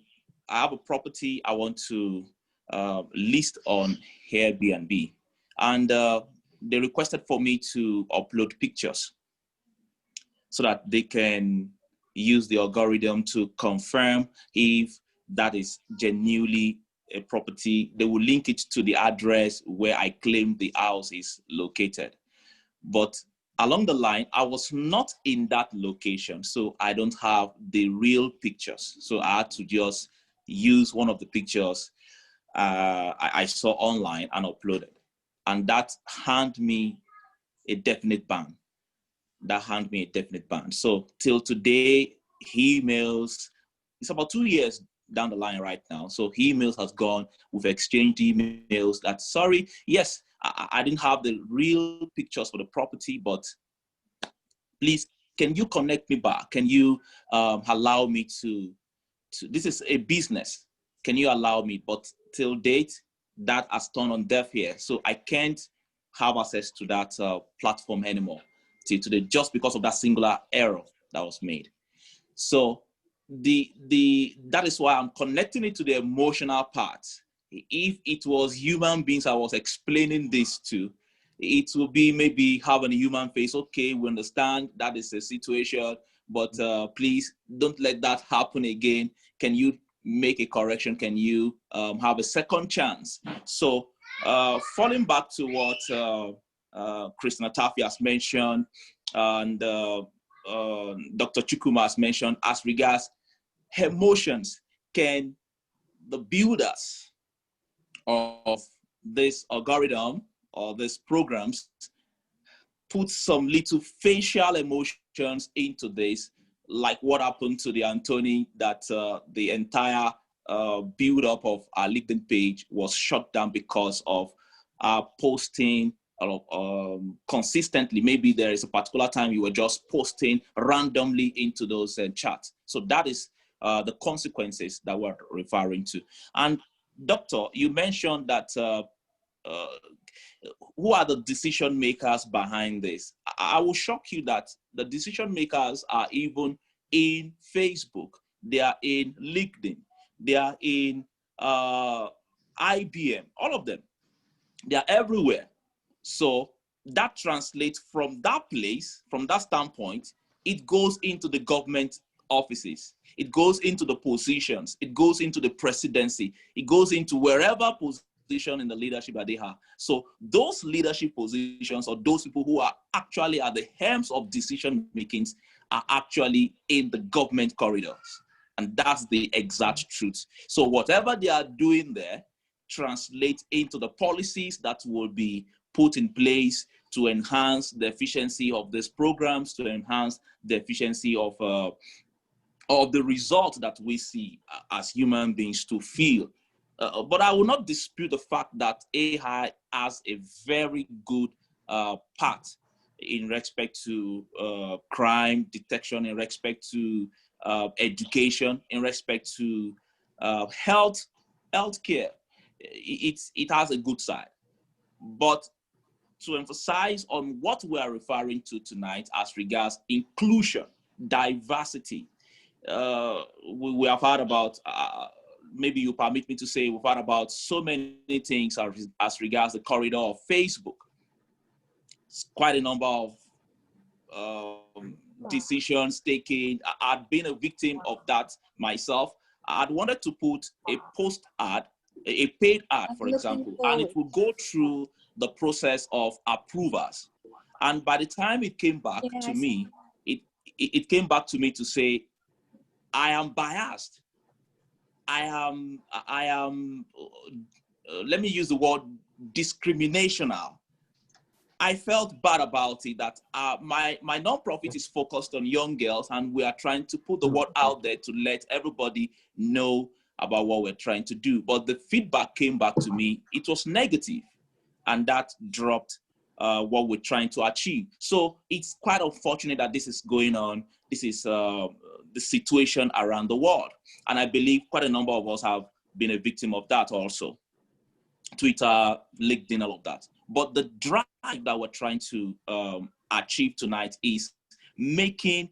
Speaker 7: have a property I want to list on Airbnb, and they requested for me to upload pictures so that they can use the algorithm to confirm if that is genuinely a property. They will link it to the address where I claim the house is located. But along the line, I was not in that location, so I don't have the real pictures. So I had to just use one of the pictures I saw online and uploaded. And that handed me a definite ban. So till today, emails, it's about 2 years down the line right now. So emails has gone, we've exchanged emails that, sorry, yes, I didn't have the real pictures for the property, but please, can you connect me back? Can you allow me to, this is a business. Can you allow me? But till date, that has turned on deaf ears. So I can't have access to that platform anymore till today, just because of that singular error that was made. So that is why I'm connecting it to the emotional part. If it was human beings I was explaining this to, it will be maybe having a human face. Okay, we understand that is a situation, but please don't let that happen again. Can you make a correction? Can you have a second chance? So falling back to what Christina Taffy has mentioned and Dr. Chukuma has mentioned as regards emotions, can the builders of this algorithm or these programs put some little facial emotions into this, like what happened to the Anthony, that the entire build-up of our LinkedIn page was shut down because of posting consistently. Maybe there is a particular time you were just posting randomly into those chats. So that is the consequences that we're referring to. And Doctor, you mentioned that who are the decision makers behind this? I will shock you that the decision makers are even in Facebook, they are in LinkedIn, they are in IBM, all of them. They are everywhere. So that translates from that place, from that standpoint, it goes into the government offices, it goes into the positions, it goes into the presidency, it goes into wherever position in the leadership that they have. So those leadership positions, or those people who are actually at the helms of decision makings, are actually in the government corridors. And that's the exact truth. So whatever they are doing there translate into the policies that will be put in place to enhance the efficiency of these programs, to enhance the efficiency of the result that we see as human beings to feel. But I will not dispute the fact that AI has a very good part in respect to crime detection, in respect to education, in respect to healthcare. It has a good side, but to emphasize on what we are referring to tonight as regards inclusion, diversity. We have heard about, maybe you permit me to say, we've heard about so many things as regards the corridor of Facebook. It's quite a number of decisions taken. I'd been a victim of that myself. I'd wanted to put a post ad, a paid ad, for example, and it would go through the process of approvers. And by the time it came back to me, it came back to me to say, I am biased. I am, let me use the word discriminational. I felt bad about it, that my nonprofit is focused on young girls, and we are trying to put the word out there to let everybody know about what we're trying to do. But the feedback came back to me, it was negative, and that dropped what we're trying to achieve. So it's quite unfortunate that this is going on. This is the situation around the world. And I believe quite a number of us have been a victim of that also. Twitter, LinkedIn, all of that. But the drive that we're trying to achieve tonight is making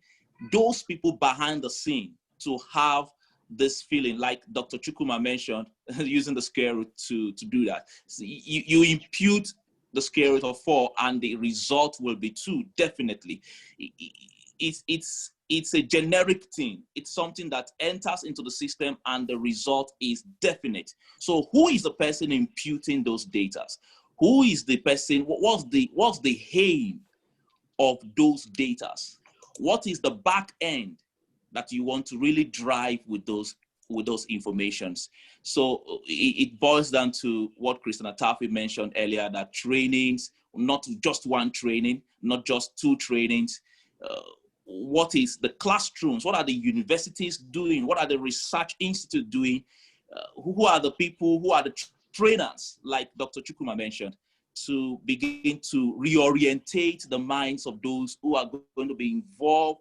Speaker 7: those people behind the scene to have this feeling, like Dr. Chukwuma mentioned, using the scale root to do that. So you impute the scale root of 4 and the result will be 2, definitely. It's a generic thing. It's something that enters into the system and the result is definite. So who is the person imputing those data? Who is the person? What's the aim of those data? What is the back end that you want to really drive with those informations? So it boils down to what Christina Taffy mentioned earlier, that trainings, not just one training, not just 2 trainings. What is the classrooms? What are the universities doing? What are the research institutes doing? Who are the people, who are the trainers, like Dr. Chukwuma mentioned, to begin to reorientate the minds of those who are going to be involved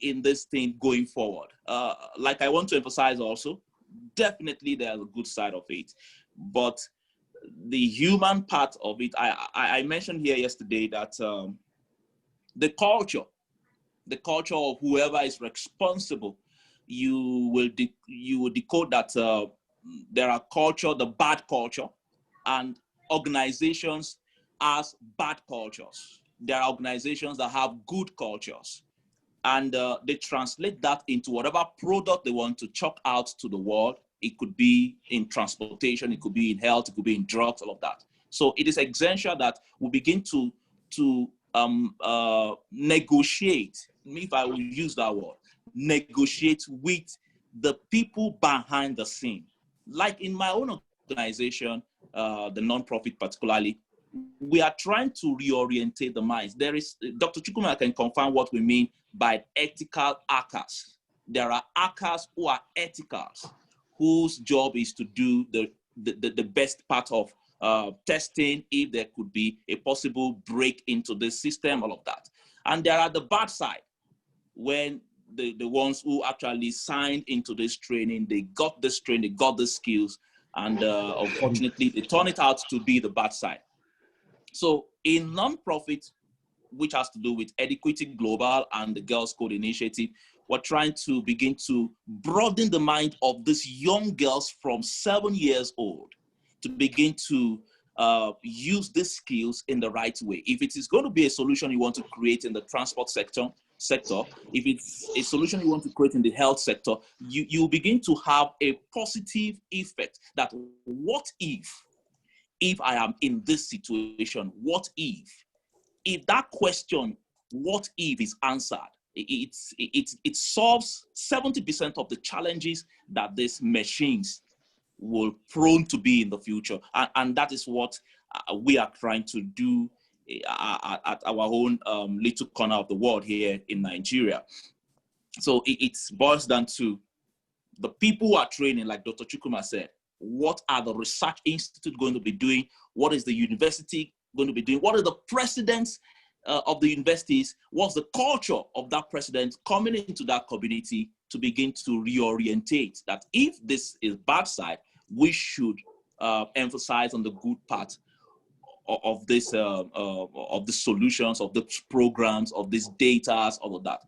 Speaker 7: in this thing going forward. Like I want to emphasize also, definitely there's a good side of it, but the human part of it, I mentioned here yesterday that the culture of whoever is responsible, you will decode that there are culture, the bad culture, and organizations as bad cultures. There are organizations that have good cultures, and they translate that into whatever product they want to chuck out to the world. It could be in transportation, it could be in health, it could be in drugs, all of that. So it is essential that we begin to negotiate, if I will use that word, negotiate with the people behind the scene. Like in my own organization, the nonprofit particularly, we are trying to reorientate the minds. There is, Dr. Chukwuma can confirm what we mean by ethical hackers. There are hackers who are ethical, whose job is to do the best part of testing if there could be a possible break into the system, all of that. And there are the bad side, when the ones who actually signed into this training, they got this training, they got the skills, and unfortunately, they turn it out to be the bad side. So in nonprofit, which has to do with Equity Global and the Girls Code Initiative, we're trying to begin to broaden the mind of these young girls from 7 years old to begin to use these skills in the right way. If it is going to be a solution you want to create in the transport sector, if it's a solution you want to create in the health sector, you begin to have a positive effect that what if I am in this situation, what if that question, what if, is answered, it solves 70% of the challenges that these machines will prone to be in the future. And that is what we are trying to do at our own little corner of the world here in Nigeria. So it boils down to the people who are training, like Dr. Chukwuma said. What are the research institute going to be doing? What is the university going to be doing? What are the presidents of the universities? What's the culture of that president coming into that community to begin to reorientate that if this is bad side, we should emphasize on the good part of this of the solutions, of the programs, of these data, all of that.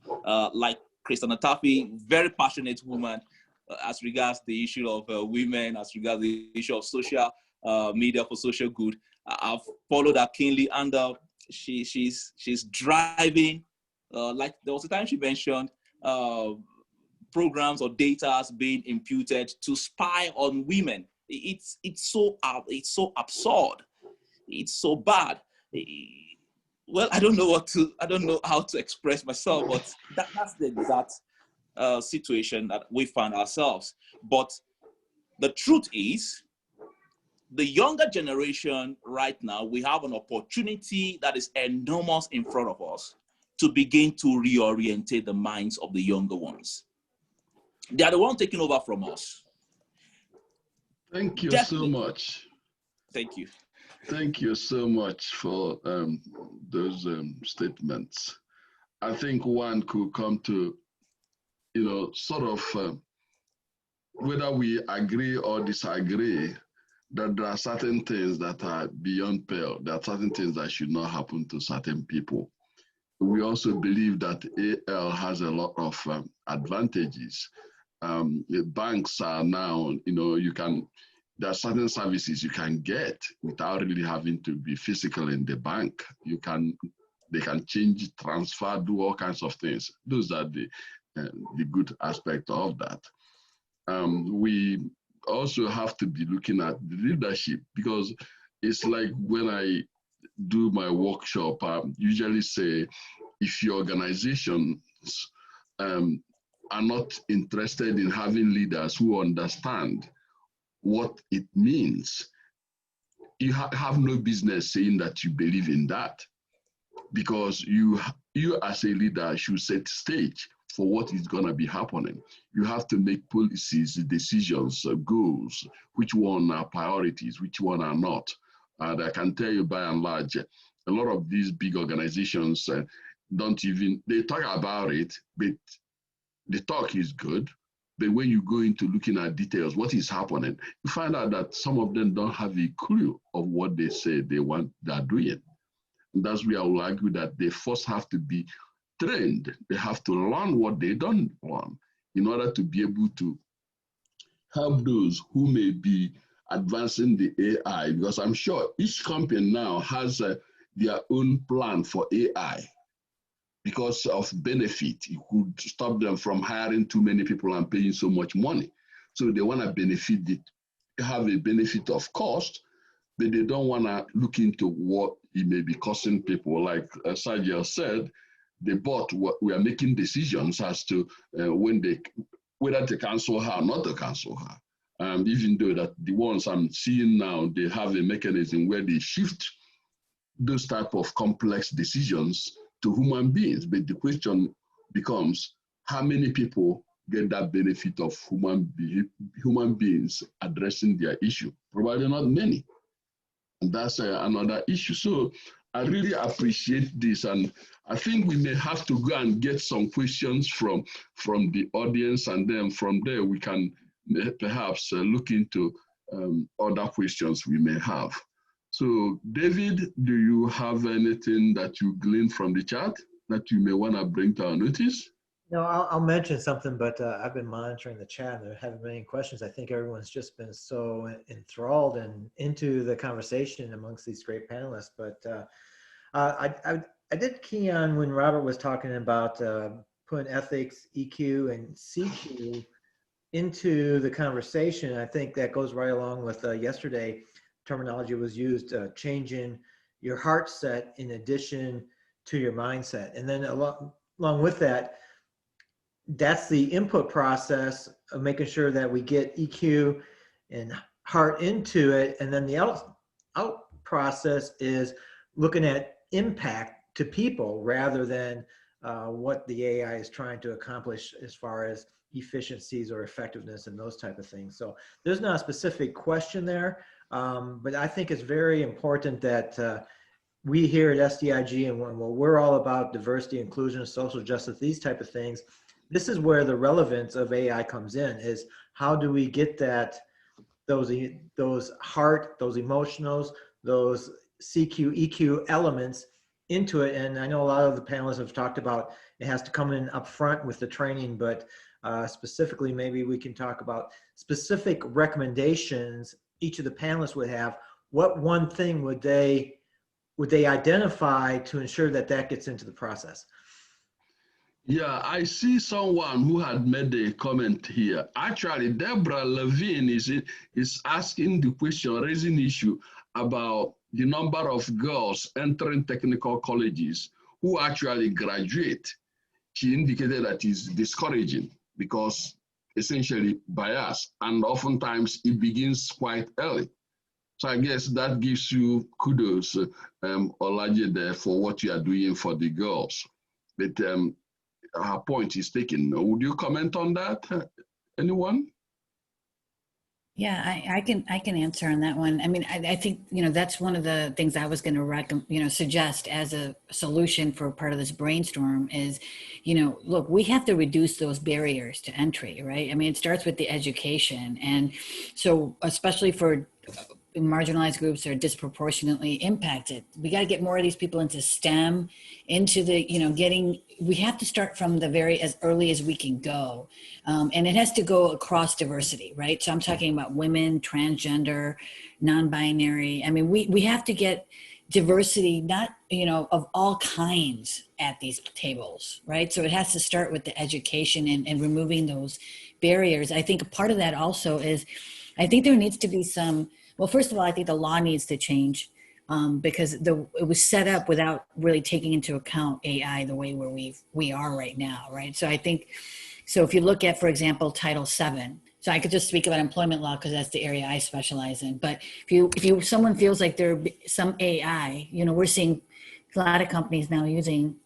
Speaker 7: Like Christiana Taffy, very passionate woman as regards the issue of women, as regards the issue of social media for social good. I've followed her keenly, and she's driving. Like there was a time she mentioned programs or data being imputed to spy on women. It's so absurd. It's so bad. Well, I don't know how to express myself, but that's the exact situation that we find ourselves. But the truth is, the younger generation right now, we have an opportunity that is enormous in front of us to begin to reorientate the minds of the younger ones. They are the ones taking over from us.
Speaker 1: Thank you
Speaker 7: Definitely.
Speaker 1: so much.
Speaker 7: Thank you.
Speaker 1: Thank you so much for those statements. I think one could come to, sort of whether we agree or disagree, that there are certain things that are beyond pale. There are certain things that should not happen to certain people. We also believe that AL has a lot of advantages. The banks are now, there are certain services you can get without really having to be physical in the bank. They can change, transfer, do all kinds of things. Those are the good aspect of that. We also have to be looking at the leadership, because it's like when I do my workshop, I usually say, if your organizations are not interested in having leaders who understand what it means, you have no business saying that you believe in that, because you as a leader should set stage for what is going to be happening. You have to make policies, decisions, goals, which one are priorities, which one are not. And I can tell you by and large, a lot of these big organizations they talk about it, but the talk is good. But when you go into looking at details, what is happening, you find out that some of them don't have a clue of what they say they're doing. And that's where I will argue that they first have to be trained. They have to learn what they don't learn in order to be able to help those who may be advancing the AI, because I'm sure each company now has their own plan for AI. Because of benefit, it could stop them from hiring too many people and paying so much money. So they want to have a benefit of cost, but they don't want to look into what it may be costing people. Like Sergio said, we are making decisions as to whether to cancel her or not to cancel her. Even though that the ones I'm seeing now, they have a mechanism where they shift those type of complex decisions to human beings. But the question becomes, how many people get that benefit of human beings addressing their issue? Probably not many. And that's another issue. So I really appreciate this. And I think we may have to go and get some questions from the audience. And then from there, we can perhaps look into other questions we may have. So, David, do you have anything that you gleaned from the chat that you may want to bring to our notice?
Speaker 2: No, I'll mention something, but I've been monitoring the chat and there haven't been any questions. I think everyone's just been so enthralled and into the conversation amongst these great panelists. But I did key on when Robert was talking about putting ethics, EQ, and CQ into the conversation. I think that goes right along with yesterday. Terminology was used, changing your heart set in addition to your mindset. And then along with that, that's the input process of making sure that we get EQ and heart into it. And then the out process is looking at impact to people rather than what the AI is trying to accomplish as far as efficiencies or effectiveness and those type of things. So there's not a specific question there. But I think it's very important that we here at SDIG, and when we're all about diversity, inclusion, social justice, these type of things, this is where the relevance of AI comes in, is how do we get those heart, those emotionals, those CQ, EQ elements into it. And I know a lot of the panelists have talked about it has to come in up front with the training, but specifically, maybe we can talk about specific recommendations each of the panelists would have. What one thing would they identify to ensure that that gets into the process?
Speaker 1: Yeah, I see someone who had made a comment here. Actually, Deborah Levine is asking the question, raising issue about the number of girls entering technical colleges who actually graduate. She indicated that is discouraging because essentially bias, and oftentimes it begins quite early. So I guess that gives you kudos, Olajide, for what you are doing for the girls. But her point is taken. Would you comment on that? Anyone?
Speaker 4: Yeah, I can answer on that one. I mean, I think, that's one of the things I was going to suggest as a solution for part of this brainstorm is, look, we have to reduce those barriers to entry, right? I mean, it starts with the education. And so especially for marginalized groups that are disproportionately impacted, we got to get more of these people into STEM, into the, we have to start from as early as we can go. And it has to go across diversity, right? So I'm talking about women, transgender, non-binary. I mean, we have to get diversity, not, of all kinds at these tables, right? So it has to start with the education and removing those barriers. I think a part of that also is, I think there needs to be some, well, first of all, I think the law needs to change because it was set up without really taking into account AI the way where we are right now, right? So I think, so if you look at, for example, Title VII, so I could just speak about employment law because that's the area I specialize in. But if someone feels like there some AI, we're seeing a lot of companies now using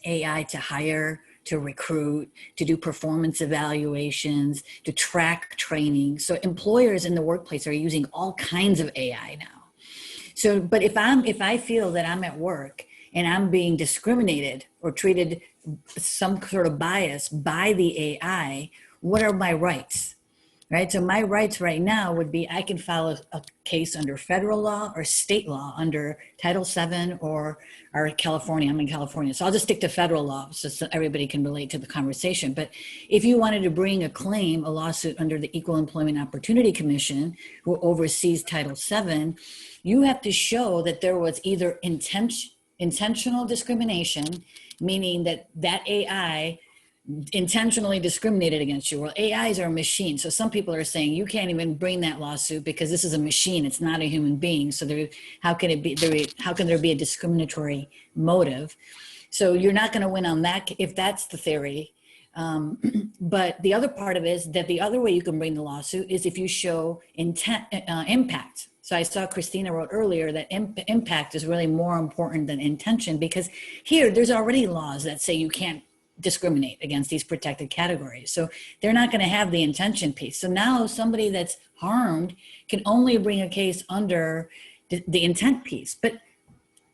Speaker 4: AI to hire, to recruit, to do performance evaluations, to track training. So employers in the workplace are using all kinds of AI now. So, but if I feel that I'm at work and I'm being discriminated or treated some sort of bias by the AI, what are my rights? Right. So my rights right now would be I can file a case under federal law or state law under Title VII or California. I'm in California. So I'll just stick to federal law so everybody can relate to the conversation. But if you wanted to bring a lawsuit under the Equal Employment Opportunity Commission, who oversees Title VII, you have to show that there was either intentional discrimination, meaning that AI intentionally discriminated against you. Well, AIs are a machine. So some people are saying you can't even bring that lawsuit because this is a machine. It's not a human being. So how can there be a discriminatory motive? So you're not going to win on that if that's the theory. But the other part of it is that the other way you can bring the lawsuit is if you show impact. So I saw Christina wrote earlier that impact is really more important than intention, because here there's already laws that say you can't discriminate against these protected categories. So they're not going to have the intention piece. So now somebody that's harmed can only bring a case under the intent piece. But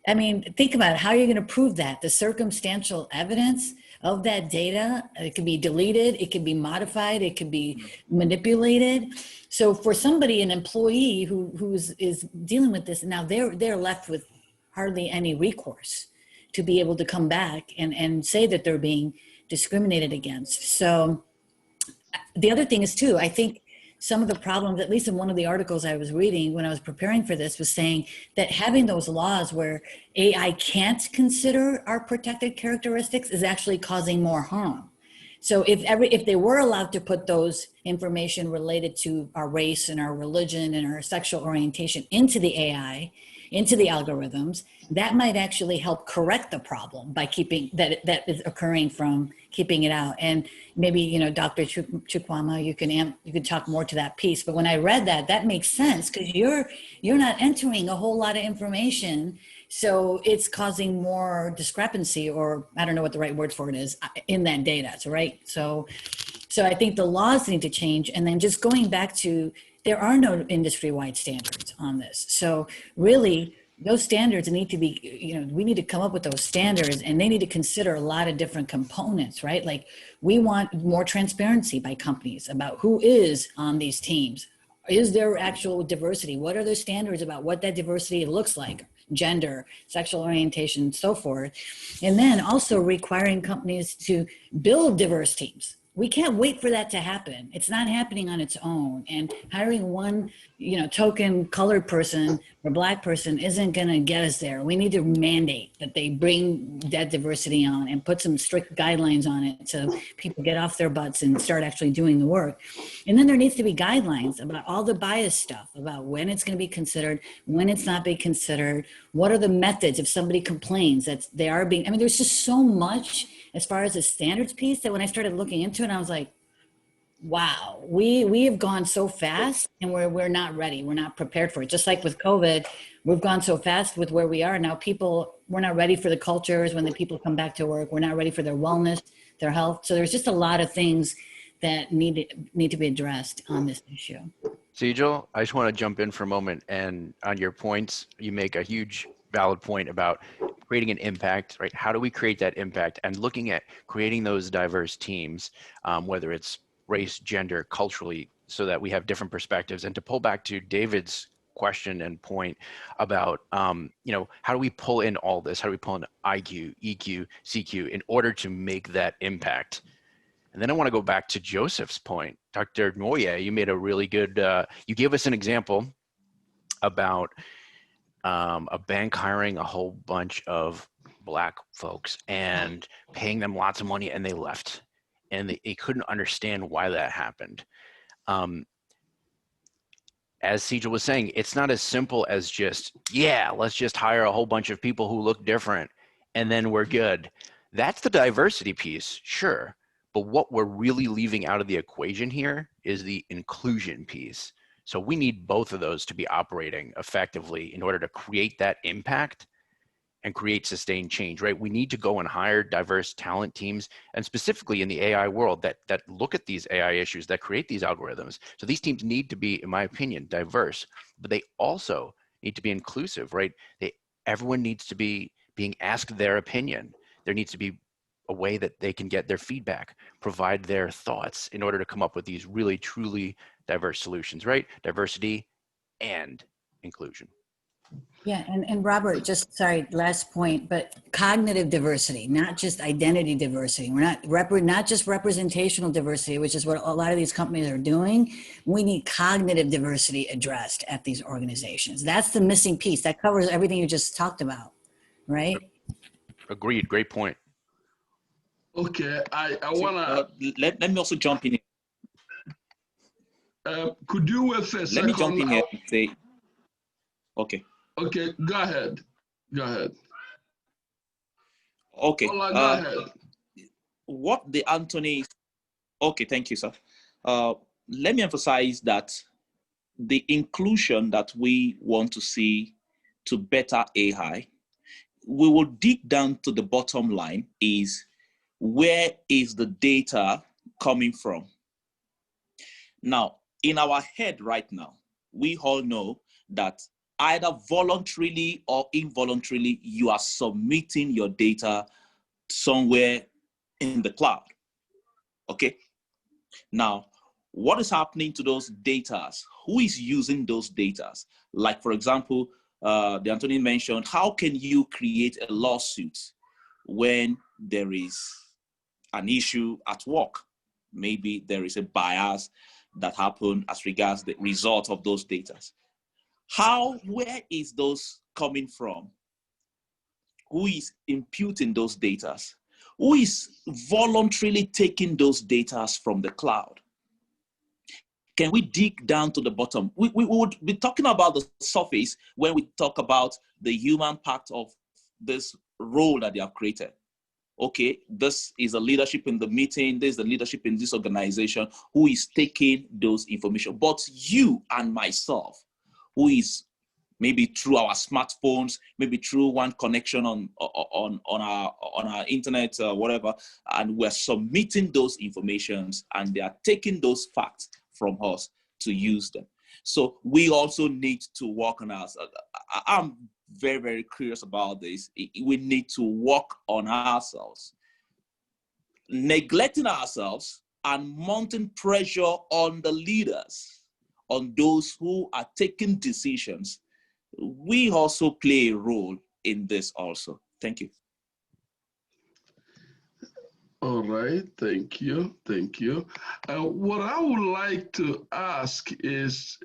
Speaker 4: I mean, think about it. How are you going to prove that? The circumstantial evidence of that data, it can be deleted, it can be modified, it can be manipulated. So for somebody, an employee who is dealing with this, now they're left with hardly any recourse to be able to come back and say that they're being discriminated against. So the other thing is too, I think some of the problems, at least in one of the articles I was reading when I was preparing for this, was saying that having those laws where AI can't consider our protected characteristics is actually causing more harm. So if they were allowed to put those information related to our race and our religion and our sexual orientation into the AI, into the algorithms, that might actually help correct the problem by keeping that is occurring from keeping it out. And maybe, Dr. Chukwuma, you can talk more to that piece. But when I read that makes sense, because you're not entering a whole lot of information. So it's causing more discrepancy, or I don't know what the right word for it is, in that data, right? So I think the laws need to change. And then just going back to, there are no industry-wide standards on this. So really, those standards need to be, we need to come up with those standards, and they need to consider a lot of different components, right? Like, we want more transparency by companies about who is on these teams. Is there actual diversity? What are the standards about what that diversity looks like? gender, sexual orientation, and so forth. And then also requiring companies to build diverse teams. We can't wait for that to happen. It's not happening on its own. And hiring one, token colored person or Black person isn't going to get us there. We need to mandate that they bring that diversity on and put some strict guidelines on it so people get off their butts and start actually doing the work. And then there needs to be guidelines about all the bias stuff, about when it's going to be considered, when it's not being considered, what are the methods if somebody complains that they are being, there's just so much as far as the standards piece that when I started looking into it, I was like, wow, we have gone so fast and we're not ready. We're not prepared for it. Just like with COVID, we've gone so fast with where we are now. We're not ready for the cultures when the people come back to work. We're not ready for their wellness, their health. So there's just a lot of things that need to be addressed on this issue.
Speaker 5: Sejal, I just want to jump in for a moment, and on your points, you make a huge valid point about creating an impact, right? How do we create that impact? And looking at creating those diverse teams, whether it's race, gender, culturally, so that we have different perspectives. And to pull back to David's question and point about, how do we pull in all this? How do we pull in IQ, EQ, CQ in order to make that impact? And then I want to go back to Joseph's point. Dr. Moye, you made a really good, you gave us an example about a bank hiring a whole bunch of Black folks and paying them lots of money, and they left. And they couldn't understand why that happened. As Sejal was saying, it's not as simple as just, let's just hire a whole bunch of people who look different and then we're good. That's the diversity piece, sure. But what we're really leaving out of the equation here is the inclusion piece. So we need both of those to be operating effectively in order to create that impact and create sustained change, right? We need to go and hire diverse talent teams, and specifically in the AI world that look at these AI issues, that create these algorithms. So these teams need to be, in my opinion, diverse, but they also need to be inclusive, right? Everyone needs to be being asked their opinion. There needs to be a way that they can get their feedback, provide their thoughts in order to come up with these really, truly diverse solutions, right? Diversity and inclusion.
Speaker 4: Yeah, and Robert, last point, but cognitive diversity, not just identity diversity. We're not just representational diversity, which is what a lot of these companies are doing. We need cognitive diversity addressed at these organizations. That's the missing piece. That covers everything you just talked about, right?
Speaker 5: Agreed. Great point.
Speaker 1: Okay, I wanna
Speaker 7: let me also jump in.
Speaker 1: Could you wait a second?
Speaker 7: Let me jump in here and say, okay.
Speaker 1: Okay, go ahead.
Speaker 7: Okay.
Speaker 1: Ola, go ahead.
Speaker 7: What the Anthony, okay, thank you, sir. Let me emphasize that the inclusion that we want to see to better AI, we will dig down to the bottom line is, where is the data coming from? Now, in our head right now, we all know that either voluntarily or involuntarily, you are submitting your data somewhere in the cloud, okay? Now, what is happening to those data? Who is using those data? Like, for example, the Anthony mentioned, how can you create a lawsuit when there is an issue at work? Maybe there is a bias that happened as regards the result of those data. Where is those coming from? Who is imputing those data? Who is voluntarily taking those data from the cloud? Can we dig down to the bottom? We would be talking about the surface when we talk about the human part of this role that they have created. Okay, this is a leadership in the meeting, there's the leadership in this organization who is taking those information. But you and myself, who is maybe through our smartphones, maybe through one connection on our internet, whatever, and we're submitting those informations, and they are taking those facts from us to use them. So we also need to work on us. I'm very, very curious about this. We need to work on ourselves. Neglecting ourselves and mounting pressure on the leaders, on those who are taking decisions, we also play a role in this also. Thank you.
Speaker 1: All right, thank you, thank you. What I would like to ask is,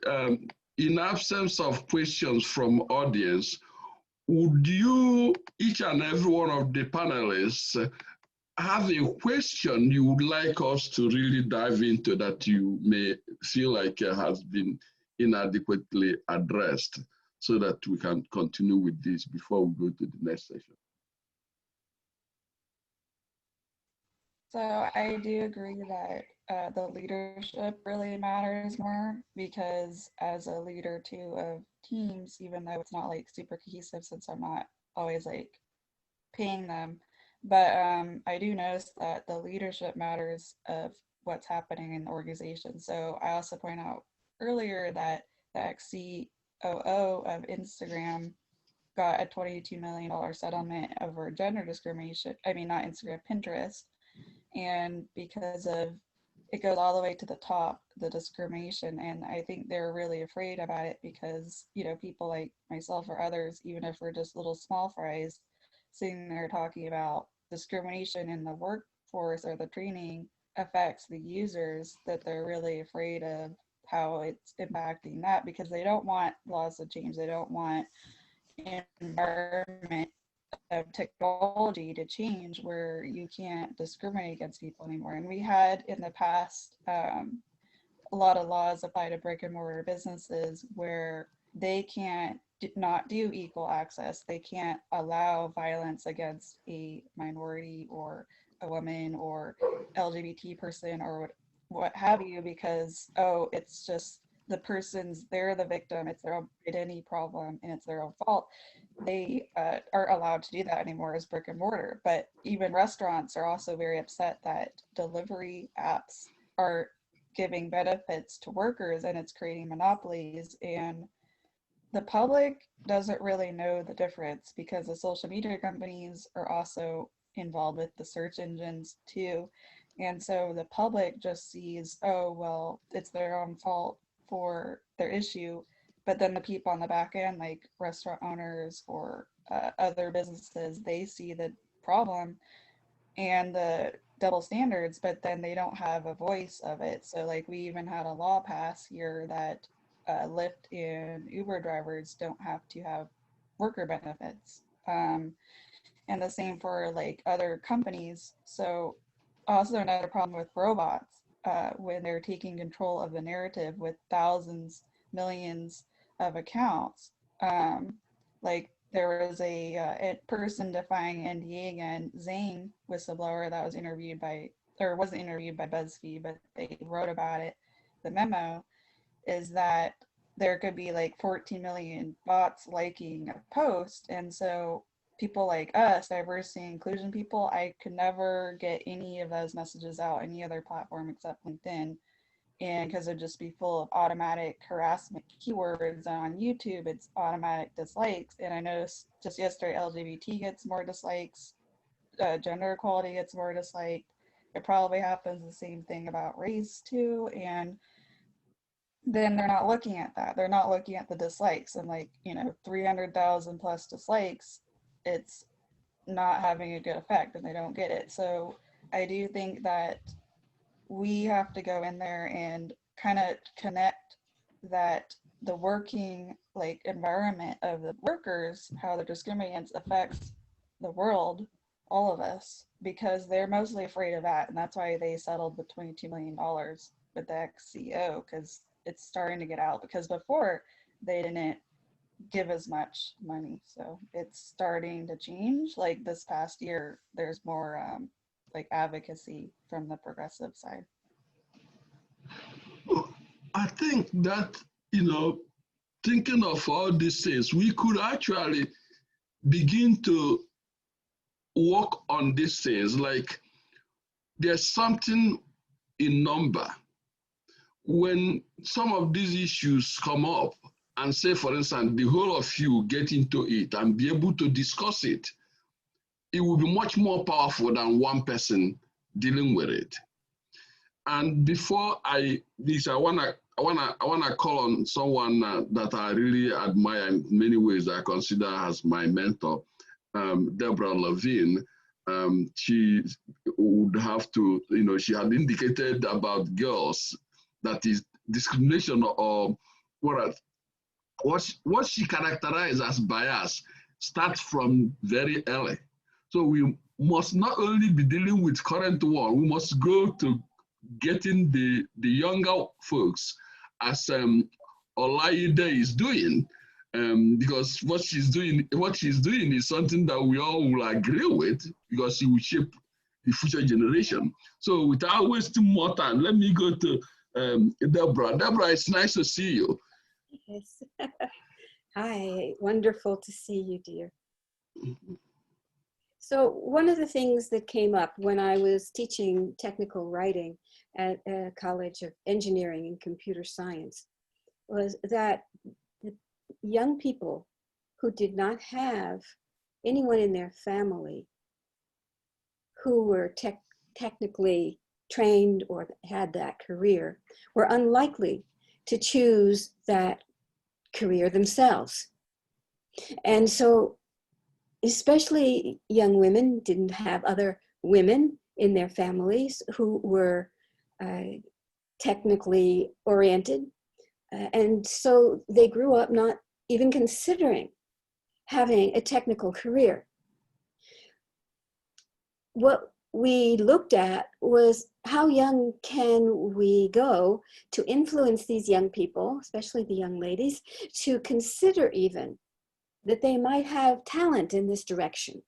Speaker 1: in absence of questions from audience, would you, each and every one of the panelists, have a question you would like us to really dive into that you may feel like has been inadequately addressed, so that we can continue with this before we go to the next session?
Speaker 3: So I do agree that the leadership really matters more, because as a leader too of teams, even though it's not like super cohesive since I'm not always like paying them, but I do notice that the leadership matters of what's happening in the organization. So I also point out earlier that the ex-COO of Instagram got a $22 million settlement over gender discrimination. I mean, not Instagram, Pinterest. And because of it goes all the way to the top, the discrimination. And I think they're really afraid about it because, you know, people like myself or others, even if we're just little small fries, sitting there talking about discrimination in the workforce or the training affects the users, that they're really afraid of how it's impacting that, because they don't want laws to change. They don't want environment of technology to change where you can't discriminate against people anymore. And we had in the past a lot of laws apply to brick and mortar businesses where they can't not do equal access. They can't allow violence against a minority or a woman or LGBT person or what have you, because, oh, it's just the person's, they're the victim, it's their own identity problem and it's their own fault. They aren't allowed to do that anymore as brick and mortar. But even restaurants are also very upset that delivery apps are giving benefits to workers and it's creating monopolies. And the public doesn't really know the difference because the social media companies are also involved with the search engines too. And so the public just sees, oh, well, it's their own fault for their issue. But then the people on the back end, like restaurant owners or other businesses, they see the problem and the double standards, but then they don't have a voice of it. So like we even had a law pass here that Lyft and Uber drivers don't have to have worker benefits. And the same for like other companies. So also another problem with robots, when they're taking control of the narrative with thousands, millions of accounts. Like there was a person defying NDA again, Zane whistleblower, that was interviewed by, or wasn't interviewed by BuzzFeed, but they wrote about it. The memo is that there could be like 14 million bots liking a post. And so people like us, diversity and inclusion people, I could never get any of those messages out any other platform except LinkedIn. And because it'd just be full of automatic harassment keywords. On YouTube, it's automatic dislikes. And I noticed just yesterday, LGBT gets more dislikes, gender equality gets more disliked. It probably happens the same thing about race too. And then they're not looking at that. They're not looking at the dislikes, and like, you know, 300,000 plus dislikes, it's not having a good effect and they don't get it. So I do think that we have to go in there and kind of connect that the working like environment of the workers, how the discrimination affects the world, all of us, because they're mostly afraid of that. And that's why they settled the $22 million with the ex-CEO, because it's starting to get out, because before they didn't give as much money. So it's starting to change. Like this past year, there's more like advocacy from the progressive side.
Speaker 1: I think that, you know, thinking of all these things, we could actually begin to work on these things. Like there's something in number. When some of these issues come up, and say, for instance, the whole of you get into it and be able to discuss it, it will be much more powerful than one person dealing with it. And before I wanna call on someone that I really admire in many ways. I consider as my mentor, Deborah Levine. She would have to, she had indicated about girls that is discrimination or what she characterized as bias starts from very early. So we must not only be dealing with current one, we must go to getting the younger folks, as Olaide is doing, because what she's doing is something that we all will agree with, because she will shape the future generation. So without wasting more time, let me go to Deborah. Deborah, it's nice to see you.
Speaker 8: Yes. Hi, wonderful to see you, dear. So one of the things that came up when I was teaching technical writing at a College of Engineering and Computer Science was that the young people who did not have anyone in their family who were technically trained or had that career were unlikely to choose that career themselves. And so especially young women didn't have other women in their families who were technically oriented. And so they grew up not even considering having a technical career. What we looked at was how young can we go to influence these young people, especially the young ladies, to consider even that they might have talent in this direction.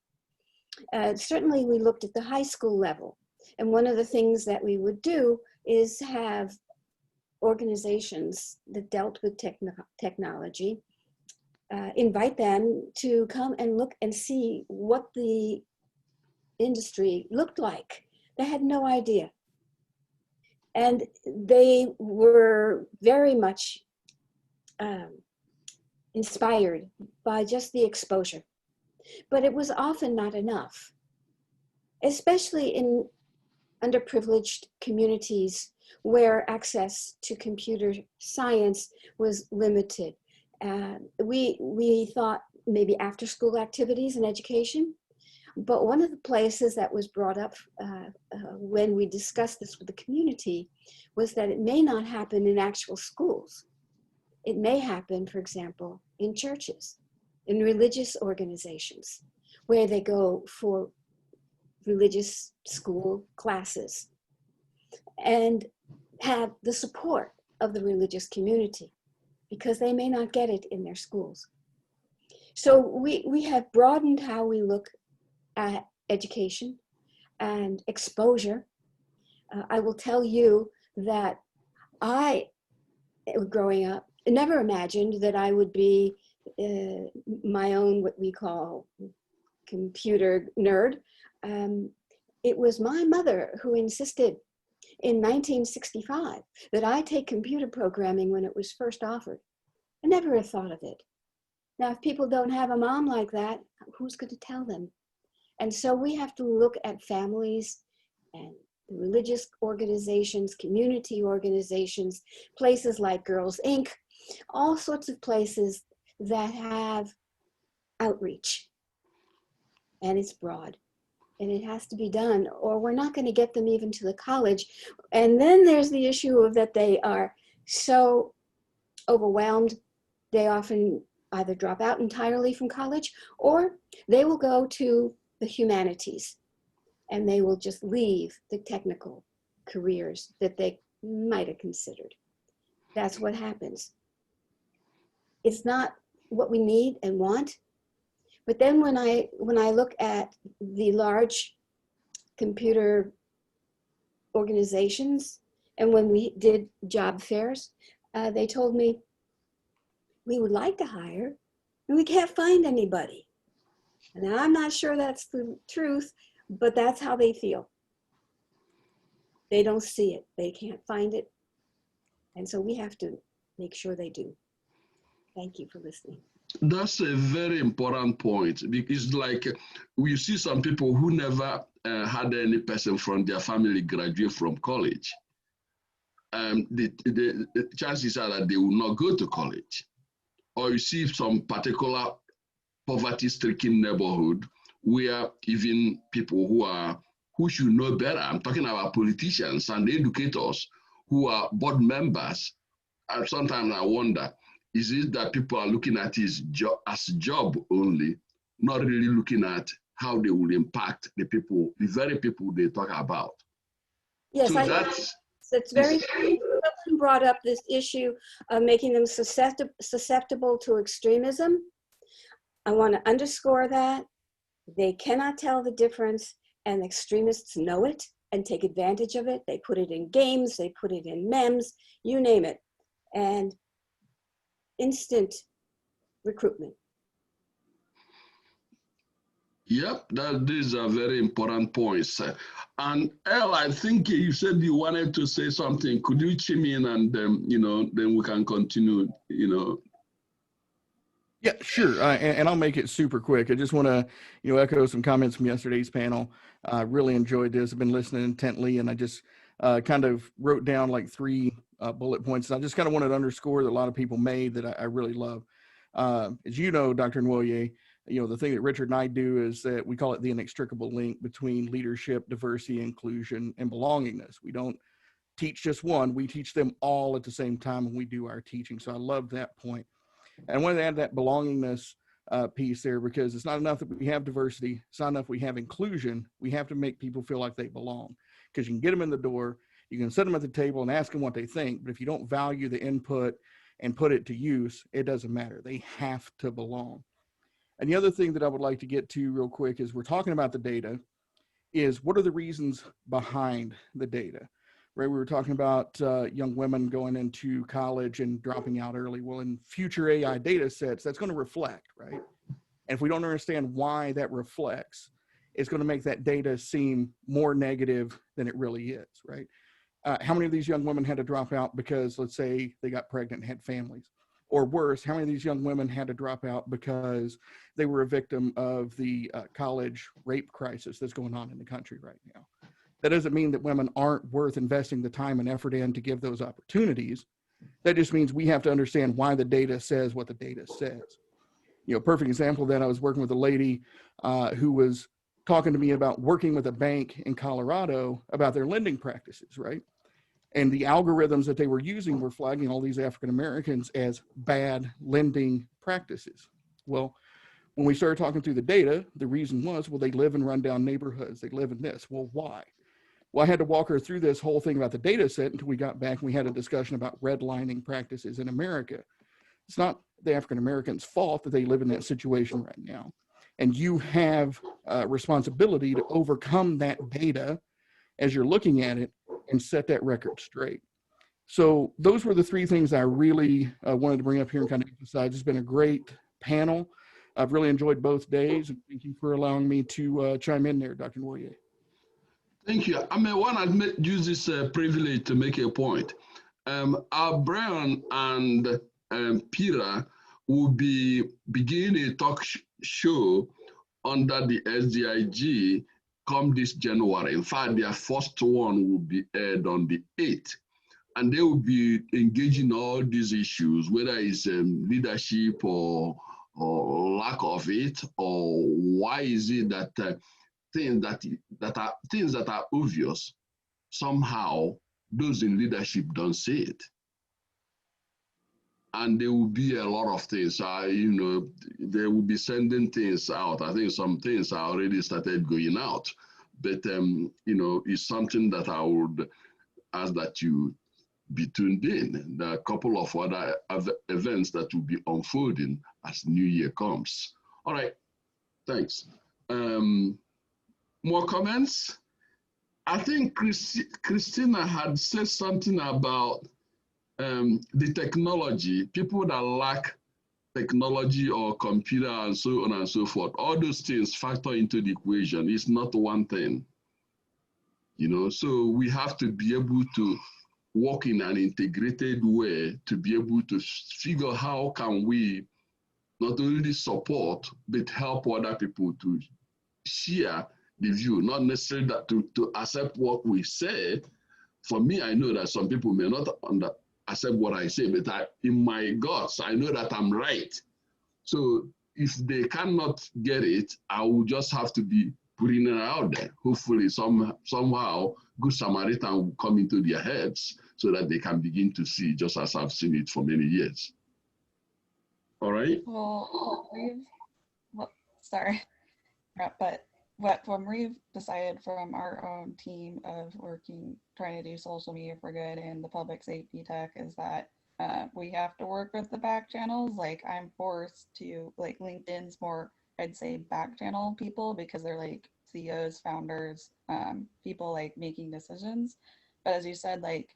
Speaker 8: Certainly we looked at the high school level, and one of the things that we would do is have organizations that dealt with technology, invite them to come and look and see what the industry looked like. They had no idea. And they were very much inspired by just the exposure. But it was often not enough, especially in underprivileged communities where access to computer science was limited. We thought maybe after school activities and education, but one of the places that was brought up when we discussed this with the community was that it may not happen in actual schools. It may happen, for example, in churches, in religious organizations, where they go for religious school classes and have the support of the religious community, because they may not get it in their schools. So we have broadened how we look at education and exposure. I will tell you that I, growing up, never imagined that I would be my own, what we call, computer nerd. It was my mother who insisted in 1965 that I take computer programming when it was first offered. I never had thought of it. Now, if people don't have a mom like that, who's going to tell them? And so we have to look at families and religious organizations, community organizations, places like Girls Inc., all sorts of places that have outreach. And it's broad. And it has to be done, or we're not going to get them even to the college. And then there's the issue of that they are so overwhelmed, they often either drop out entirely from college, or they will go to the humanities, and they will just leave the technical careers that they might have considered. That's what happens. It's not what we need and want. But then when I look at the large computer organizations, and when we did job fairs, they told me, we would like to hire, and we can't find anybody. And I'm not sure that's the truth, but that's how they feel. They don't see it, they can't find it. And so we have to make sure they do. Thank you for listening.
Speaker 1: That's a very important point, because like we see some people who never had any person from their family graduate from college. the chances are that they will not go to college. Or you see some particular poverty-stricken neighborhood where even people who should know better, I'm talking about politicians and educators who are board members. And sometimes I wonder, is it that people are looking at it as job only, not really looking at how they will impact the people, the very people they talk about?
Speaker 8: Yes,
Speaker 1: So
Speaker 8: it's very, someone brought up this issue of making them susceptible to extremism. I want to underscore that. They cannot tell the difference, and extremists know it and take advantage of it. They put it in games, they put it in memes, you name it. And instant recruitment.
Speaker 1: Yep, these are very important points. And Elle, I think you said you wanted to say something. Could you chime in and then we can continue,
Speaker 9: Yeah, sure. And I'll make it super quick. I just want to, echo some comments from yesterday's panel. I really enjoyed this. I've been listening intently, and I just kind of wrote down like 3 bullet points. I just kind of wanted to underscore that a lot of people made that I really love. As you know, Dr. Nwoye, the thing that Richard and I do is that we call it the inextricable link between leadership, diversity, inclusion, and belongingness. We don't teach just one, we teach them all at the same time when we do our teaching. So I love that point. And I wanted to add that belongingness piece there, because it's not enough that we have diversity. It's not enough we have inclusion. We have to make people feel like they belong, because you can get them in the door, you can sit them at the table and ask them what they think, but if you don't value the input and put it to use, it doesn't matter. They have to belong. And the other thing that I would like to get to real quick is, we're talking about the data, is what are the reasons behind the data, right? We were talking about young women going into college and dropping out early. Well, in future AI data sets, that's going to reflect, right? And if we don't understand why that reflects, it's going to make that data seem more negative than it really is, right? How many of these young women had to drop out because, let's say, they got pregnant and had families? Or worse, how many of these young women had to drop out because they were a victim of the college rape crisis that's going on in the country right now? That doesn't mean that women aren't worth investing the time and effort in to give those opportunities. That just means we have to understand why the data says what the data says. Perfect example of that, I was working with a lady who was talking to me about working with a bank in Colorado about their lending practices, right? And the algorithms that they were using were flagging all these African Americans as bad lending practices. Well, when we started talking through the data, the reason was, well, they live in rundown neighborhoods. They live in this. Well, why? Well, I had to walk her through this whole thing about the data set until we got back and we had a discussion about redlining practices in America. It's not the African Americans' fault that they live in that situation right now. And you have a responsibility to overcome that data as you're looking at it and set that record straight. So those were the 3 things I really wanted to bring up here and kind of emphasize. It's been a great panel. I've really enjoyed both days, and thank you for allowing me to chime in there, Dr. Nwoye.
Speaker 1: Thank you. I want to use this privilege to make a point. Our Brian and Peter will be beginning a talk show under the SDIG come this January. In fact, their first one will be aired on the 8th. And they will be engaging all these issues, whether it's leadership or lack of it, or why is it that things that are obvious, somehow those in leadership don't see it. And there will be a lot of things. They will be sending things out. I think some things are already started going out, but it's something that I would ask that you be tuned in. There are a couple of other events that will be unfolding as New Year comes. All right, thanks. More comments? I think Christina had said something about the technology, people that lack technology or computer and so on and so forth. All those things factor into the equation. It's not one thing, so we have to be able to work in an integrated way to be able to figure how can we not only support, but help other people to share the view, not necessarily that to accept what we say, for me, I know that some people may not accept what I say, but in my guts, I know that I'm right. So if they cannot get it, I will just have to be putting it out there. Hopefully somehow good Samaritan will come into their heads so that they can begin to see, just as I've seen it for many years. All right?
Speaker 3: Well, sorry, but when we've decided from our own team of trying to do social media for good and the public safety tech is that we have to work with the back channels. Like I'm forced to, like LinkedIn's more, I'd say back channel people because they're like CEOs, founders, people like making decisions. But as you said, like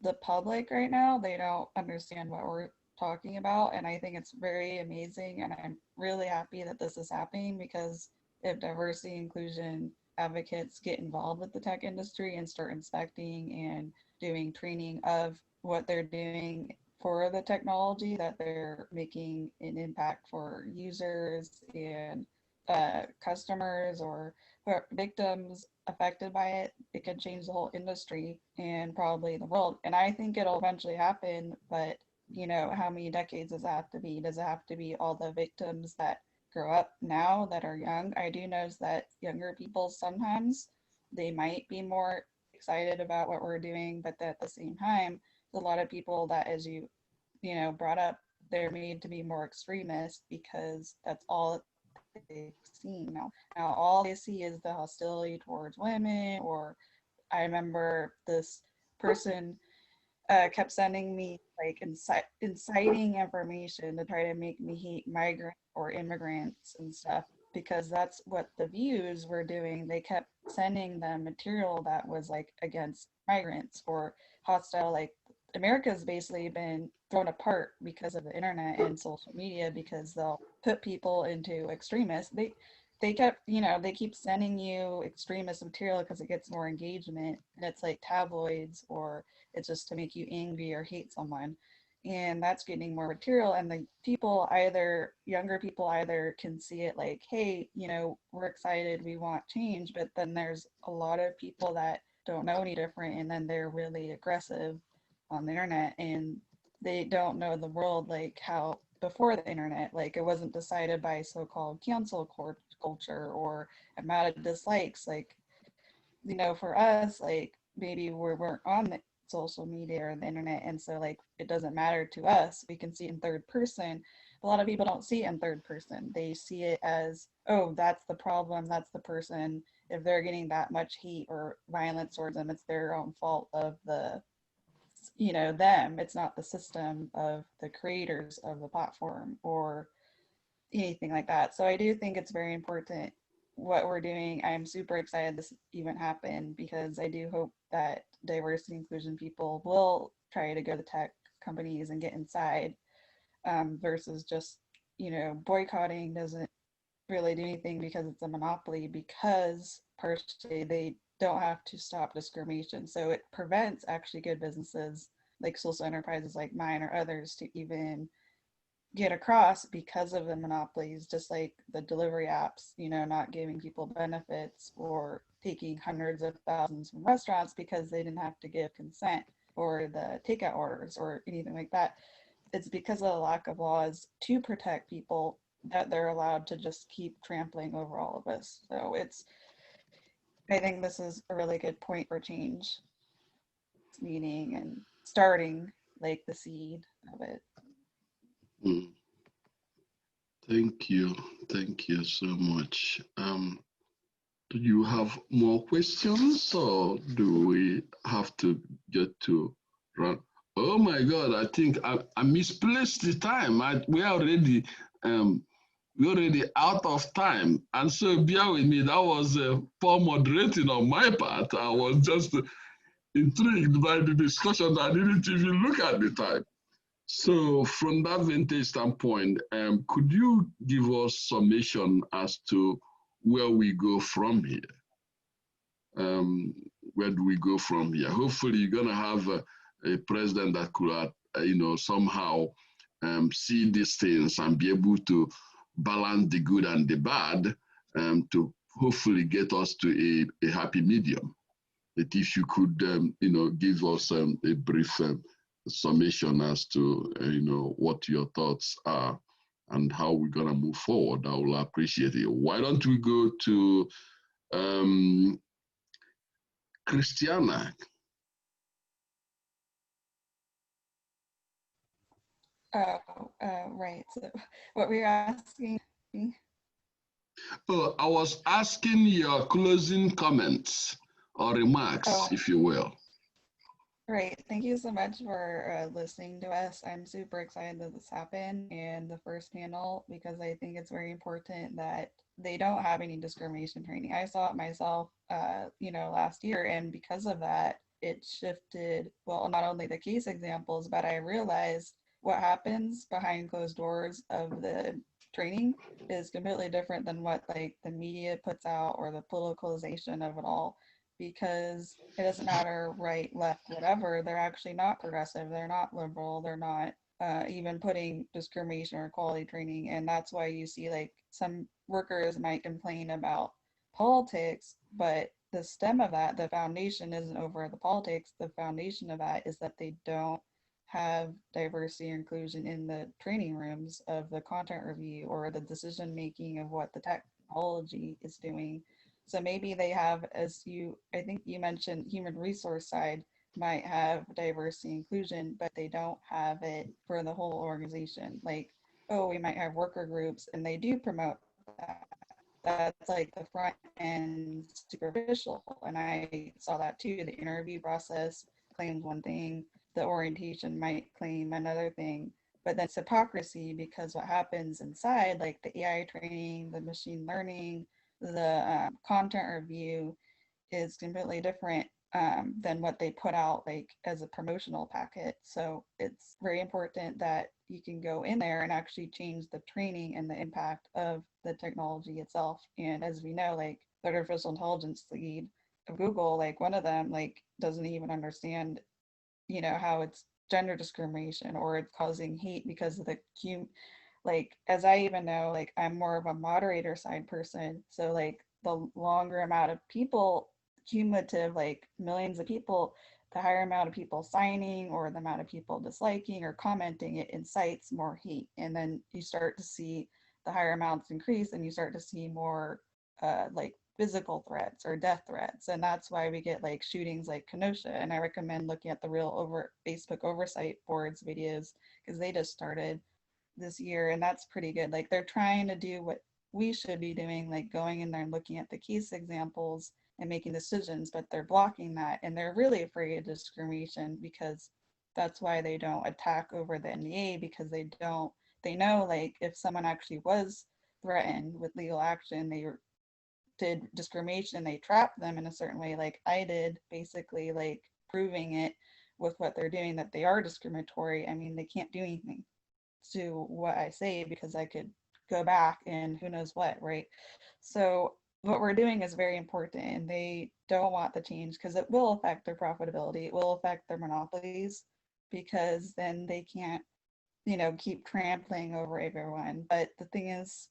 Speaker 3: the public right now, they don't understand what we're talking about. And I think it's very amazing. And I'm really happy that this is happening because if diversity inclusion advocates get involved with the tech industry and start inspecting and doing training of what they're doing for the technology, that they're making an impact for users and customers or victims affected by it, it could change the whole industry and probably the world. And I think it'll eventually happen, but you know, how many decades does it have to be? Does it have to be all the victims that grow up now that are young? I do notice that younger people sometimes they might be more excited about what we're doing, but at the same time, a lot of people that, as you know, brought up, they're made to be more extremist because that's all they've seen now. Now all they see is the hostility towards women, or I remember this person kept sending me like inciting information to try to make me hate migrants or immigrants and stuff because that's what the views were doing. They kept sending them material that was like against migrants or hostile. Like America's basically been thrown apart because of the internet and social media because they'll put people into extremists. They kept, you know, they keep sending you extremist material because it gets more engagement, and it's like tabloids or it's just to make you angry or hate someone. And that's getting more material. And the people younger people either can see it like, hey, you know, we're excited, we want change. But then there's a lot of people that don't know any different. And then they're really aggressive on the internet and they don't know the world like how before the internet, like it wasn't decided by so-called cancel culture or amount of dislikes. Like, you know, for us, like maybe we weren't on the social media or the internet, and so like it doesn't matter to us. We can see it in third person. A lot of people don't see it in third person. They see it as, oh, that's the problem, that's the person. If they're getting that much hate or violence towards them, it's their own fault of the, you know, them. It's not the system of the creators of the platform or anything like that. So I do think it's very important what we're doing. I'm super excited this even happened because I do hope that diversity inclusion people will try to go to tech companies and get inside versus just, you know, boycotting doesn't really do anything because it's a monopoly, because partially they don't have to stop discrimination. So it prevents actually good businesses like social enterprises like mine or others to even get across because of the monopolies, just like the delivery apps, you know, not giving people benefits or taking hundreds of thousands from restaurants because they didn't have to give consent, or the takeout orders or anything like that. It's because of the lack of laws to protect people that they're allowed to just keep trampling over all of us. So I think this is a really good point for change, meeting and starting like the seed of it.
Speaker 1: Mm. Thank you so much. Do you have more questions, or do we have to get to run? Oh my God! I think I misplaced the time. We're already out of time, and so bear with me. That was poor moderating on my part. I was just intrigued by the discussion. I didn't even look at the time. So from that vintage standpoint, could you give us summation as to where we go from here? Where do we go from here? Hopefully you're gonna have a president that could, you know, somehow see these things and be able to balance the good and the bad to hopefully get us to a happy medium. But if you could, give us a brief summation as to, what your thoughts are and how we're gonna move forward, I will appreciate it. Why don't we go to Christiana?
Speaker 3: Right. So what were you asking me?
Speaker 1: Oh, I was asking your closing comments or remarks,
Speaker 3: Oh,
Speaker 1: if you will.
Speaker 3: Great. Thank you so much for listening to us. I'm super excited that this happened and the first panel because I think it's very important that they don't have any discrimination training. I saw it myself, last year, and because of that, it shifted, well, not only the case examples, but I realized what happens behind closed doors of the training is completely different than what like the media puts out or the politicalization of it all, because it doesn't matter right, left, whatever. They're actually not progressive. They're not liberal. They're not even putting discrimination or equality training. And that's why you see like some workers might complain about politics, but the stem of that, the foundation isn't over the politics. The foundation of that is that they don't have diversity or inclusion in the training rooms of the content review or the decision making of what the technology is doing. So maybe they have, I think you mentioned human resource side might have diversity inclusion, but they don't have it for the whole organization. Like, oh, we might have worker groups and they do promote that. That's like the front end superficial. And I saw that too. The interview process claims one thing, the orientation might claim another thing, but that's hypocrisy because what happens inside, like the AI training, the machine learning, the content review is completely different than what they put out like as a promotional packet. So it's very important that you can go in there and actually change the training and the impact of the technology itself. And as we know, like the artificial intelligence lead of Google, like one of them like doesn't even understand, how it's gender discrimination or it's causing hate because of the like, as I even know, like I'm more of a moderator side person. So like the longer amount of people, cumulative, like millions of people, the higher amount of people signing or the amount of people disliking or commenting, it incites more hate. And then you start to see the higher amounts increase and you start to see more like physical threats or death threats. And that's why we get like shootings like Kenosha. And I recommend looking at the real over Facebook oversight boards videos because they just started this year and that's pretty good. Like they're trying to do what we should be doing, like going in there and looking at the case examples and making decisions, but they're blocking that and they're really afraid of discrimination because that's why they don't attack over the NDA because they know like if someone actually was threatened with legal action, they did discrimination, they trapped them in a certain way like I did, basically like proving it with what they're doing that they are discriminatory. I mean, they can't do anything to what I say because I could go back and who knows what, right? So what we're doing is very important and they don't want the change because it will affect their profitability. It will affect their monopolies because then they can't, keep trampling over everyone. But the thing is,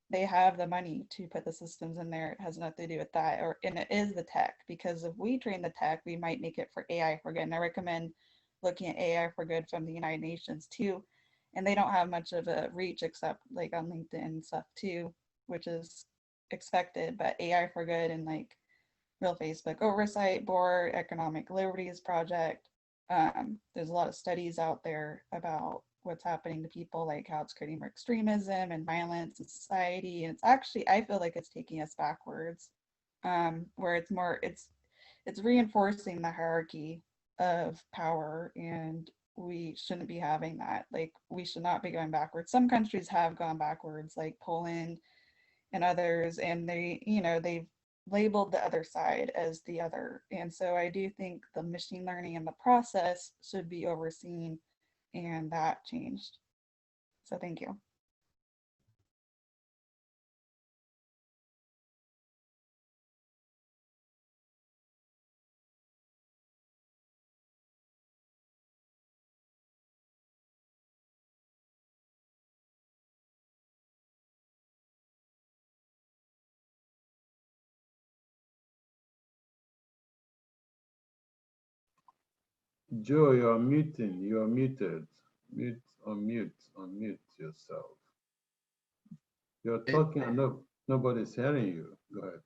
Speaker 3: they have the money to put the systems in there. It has nothing to do with that, and it is the tech because if we train the tech, we might make it for AI for good. And I recommend looking at AI for good from the United Nations too, and they don't have much of a reach except like on LinkedIn and stuff too, which is expected. But AI for good and like Real Facebook Oversight Board, Economic Liberties Project. There's a lot of studies out there about what's happening to people, like how it's creating more extremism and violence in society. And it's actually, I feel like it's taking us backwards, where it's reinforcing the hierarchy of power, and we shouldn't be having that. Like we should not be going backwards. Some countries have gone backwards, like Poland and others, and they've labeled the other side as the other. And so I do think the machine learning and the process should be overseen, and that changed. So thank you.
Speaker 6: Joe, you're muting. You're muted. Mute, unmute yourself. You're talking and nobody's hearing you. Go ahead.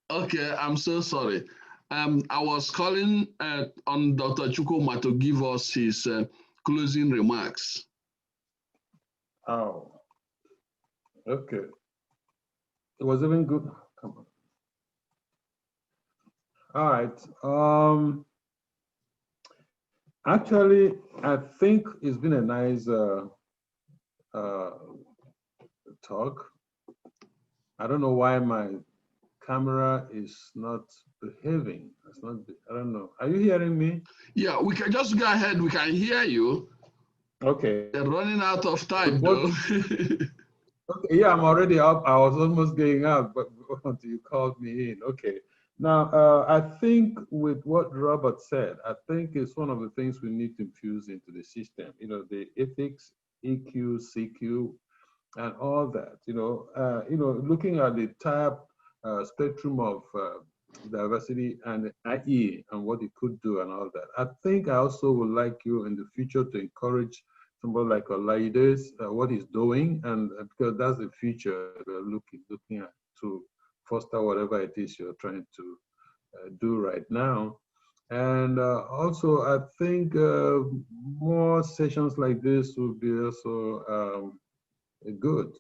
Speaker 1: Okay, I'm so sorry. I was calling on Dr. Chukwuma to give us his closing remarks.
Speaker 6: Oh, okay. It was even good. Come on. All right. Actually, I think it's been a nice talk. I don't know why my camera is not behaving. It's not. I don't know. Are you hearing me?
Speaker 1: Yeah, we can just go ahead. We can hear you.
Speaker 6: Okay.
Speaker 1: They're running out of time,
Speaker 6: What,
Speaker 1: though.
Speaker 6: okay. Yeah, I'm already up. I was almost getting out, but until you called me in. Okay. Now, I think with what Robert said, I think it's one of the things we need to infuse into the system. You know, the ethics, EQ, CQ, and all that. Looking at the entire spectrum of diversity and IE and what it could do and all that. I think I also would like you in the future to encourage somebody like Olaides, what he's doing, and because that's the future we're looking at to foster whatever it is you're trying to do right now. And also, I think more sessions like this would be also good,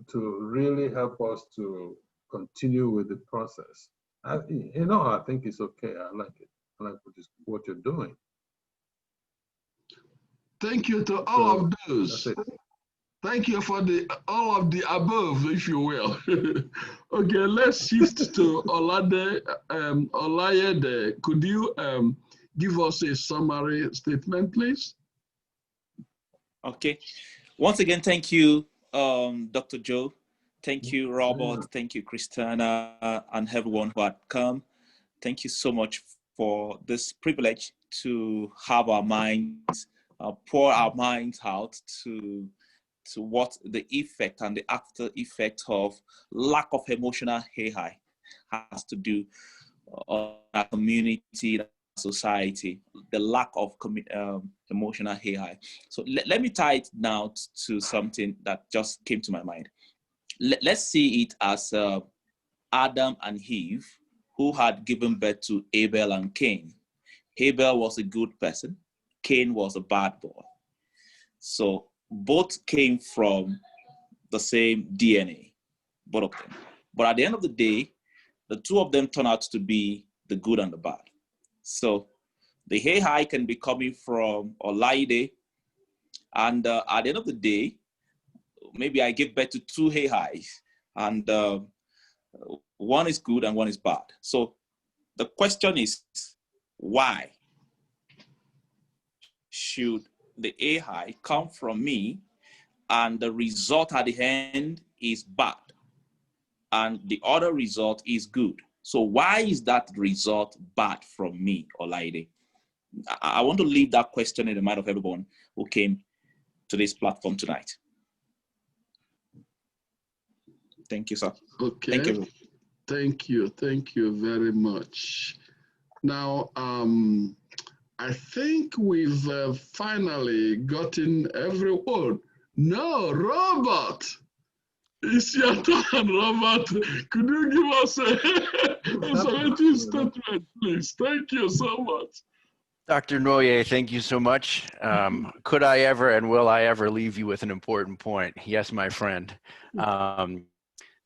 Speaker 6: to really help us to continue with the process. I think it's okay. I like it. I like what you're doing.
Speaker 1: Thank you to all of those. Thank you for all of the above, if you will. Okay, let's shift to Olayede. Could you give us a summary statement, please?
Speaker 7: Okay. Once again, thank you, Dr. Joe. Thank you, Robert. Thank you, Christiana, and everyone who had come. Thank you so much for this privilege to have our minds, pour our minds out to what the effect and the after effect of lack of emotional AI has to do on our community, society, the lack of emotional AI. So let me tie it now to something that just came to my mind. Let's see it as Adam and Eve, who had given birth to Abel and Cain. Abel was a good person. Cain was a bad boy. So both came from the same DNA, both of them. But at the end of the day, the two of them turn out to be the good and the bad. So the AI can be coming from Olaide, and at the end of the day, maybe I give birth to two AIs, and one is good and one is bad. So the question is, why should the AI come from me and the result at the end is bad and the other result is good? So why is that result bad from me, Olaide? I want to leave that question in the mind of everyone who came to this platform tonight. Thank you, sir.
Speaker 1: Okay.
Speaker 7: Thank you.
Speaker 1: Thank you. Thank you very much. Now, I think we've finally gotten every word. No, Robert. It's your turn, Robert. Could you give us a summative statement, please? Thank you so much.
Speaker 5: Dr. Noye, thank you so much. Could I ever and will I ever leave you with an important point? Yes, my friend.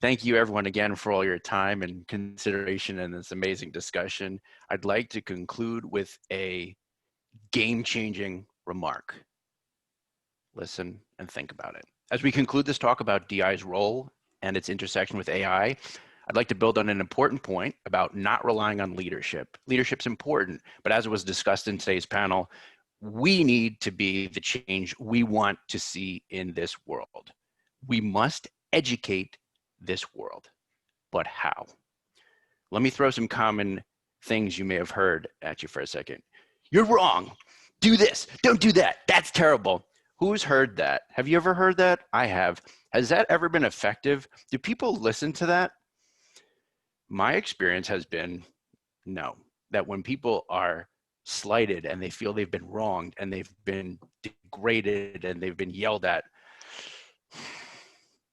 Speaker 5: Thank you everyone again for all your time and consideration in this amazing discussion. I'd like to conclude with a game-changing remark. Listen and think about it. As we conclude this talk about DI's role and its intersection with AI, I'd like to build on an important point about not relying on leadership. Leadership's important, but as it was discussed in today's panel, we need to be the change we want to see in this world. We must educate this world, but how? Let me throw some common things you may have heard at you for a second. You're wrong. Do this. Don't do that. That's terrible. Who's heard that? Have you ever heard that? I have. Has that ever been effective? Do people listen to that? My experience has been no. that when people are slighted and they feel they've been wronged and they've been degraded and they've been yelled at,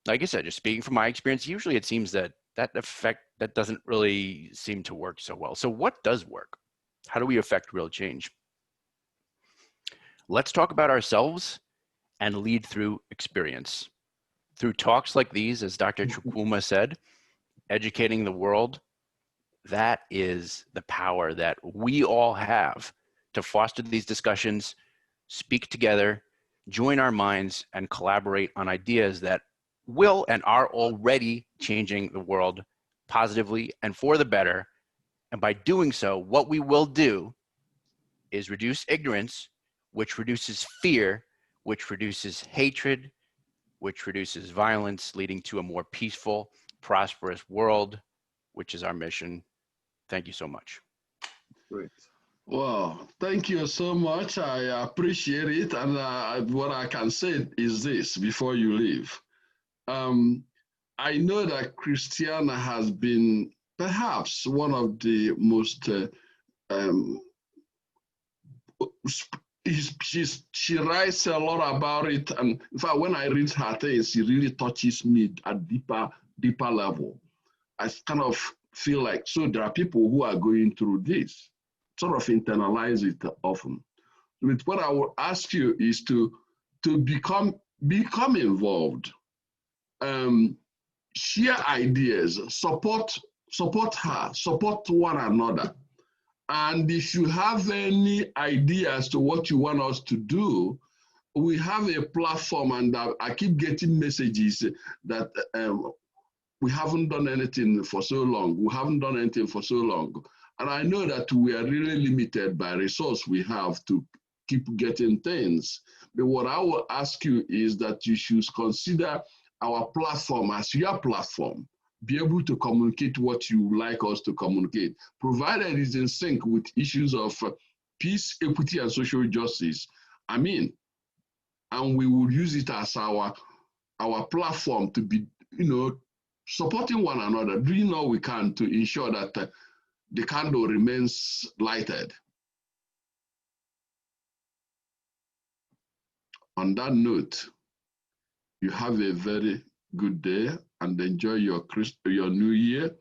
Speaker 5: like I said, just speaking from my experience, usually it seems that that doesn't really seem to work so well. So what does work? How do we affect real change? Let's talk about ourselves and lead through experience. Through talks like these, as Dr. Chukwuma said, educating the world, that is the power that we all have to foster these discussions, speak together, join our minds, and collaborate on ideas that will and are already changing the world positively and for the better. And by doing so, what we will do is reduce ignorance, which reduces fear, which reduces hatred, which reduces violence, leading to a more peaceful, prosperous world, which is our mission. Thank you so much.
Speaker 6: Great.
Speaker 1: Well, thank you so much. I appreciate it. And what I can say is this before you leave. I know that Christiana has been perhaps one of the most, she writes a lot about it. And in fact, when I read her things, it really touches me at deeper level. I kind of feel like, so there are people who are going through this, sort of internalize it often. With what I will ask you is to become involved, share ideas, support her, support one another. And if you have any ideas to what you want us to do, we have a platform, and I keep getting messages that we haven't done anything for so long. We haven't done anything for so long. And I know that we are really limited by resource we have to keep getting things. But what I will ask you is that you should consider our platform as your platform. Be able to communicate what you like us to communicate, provided it's in sync with issues of peace, equity, and social justice. And we will use it as our platform to be, supporting one another, doing all we can to ensure that the candle remains lighted. On that note, you have a very good day and enjoy your new year,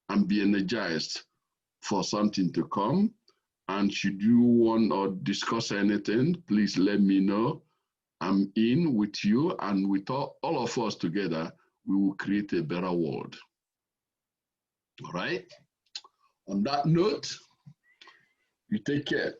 Speaker 1: and be energized for something to come. And should you want or discuss anything, please let me know. I'm in with you, and with all of us together, we will create a better world. All right? On that note, you take care.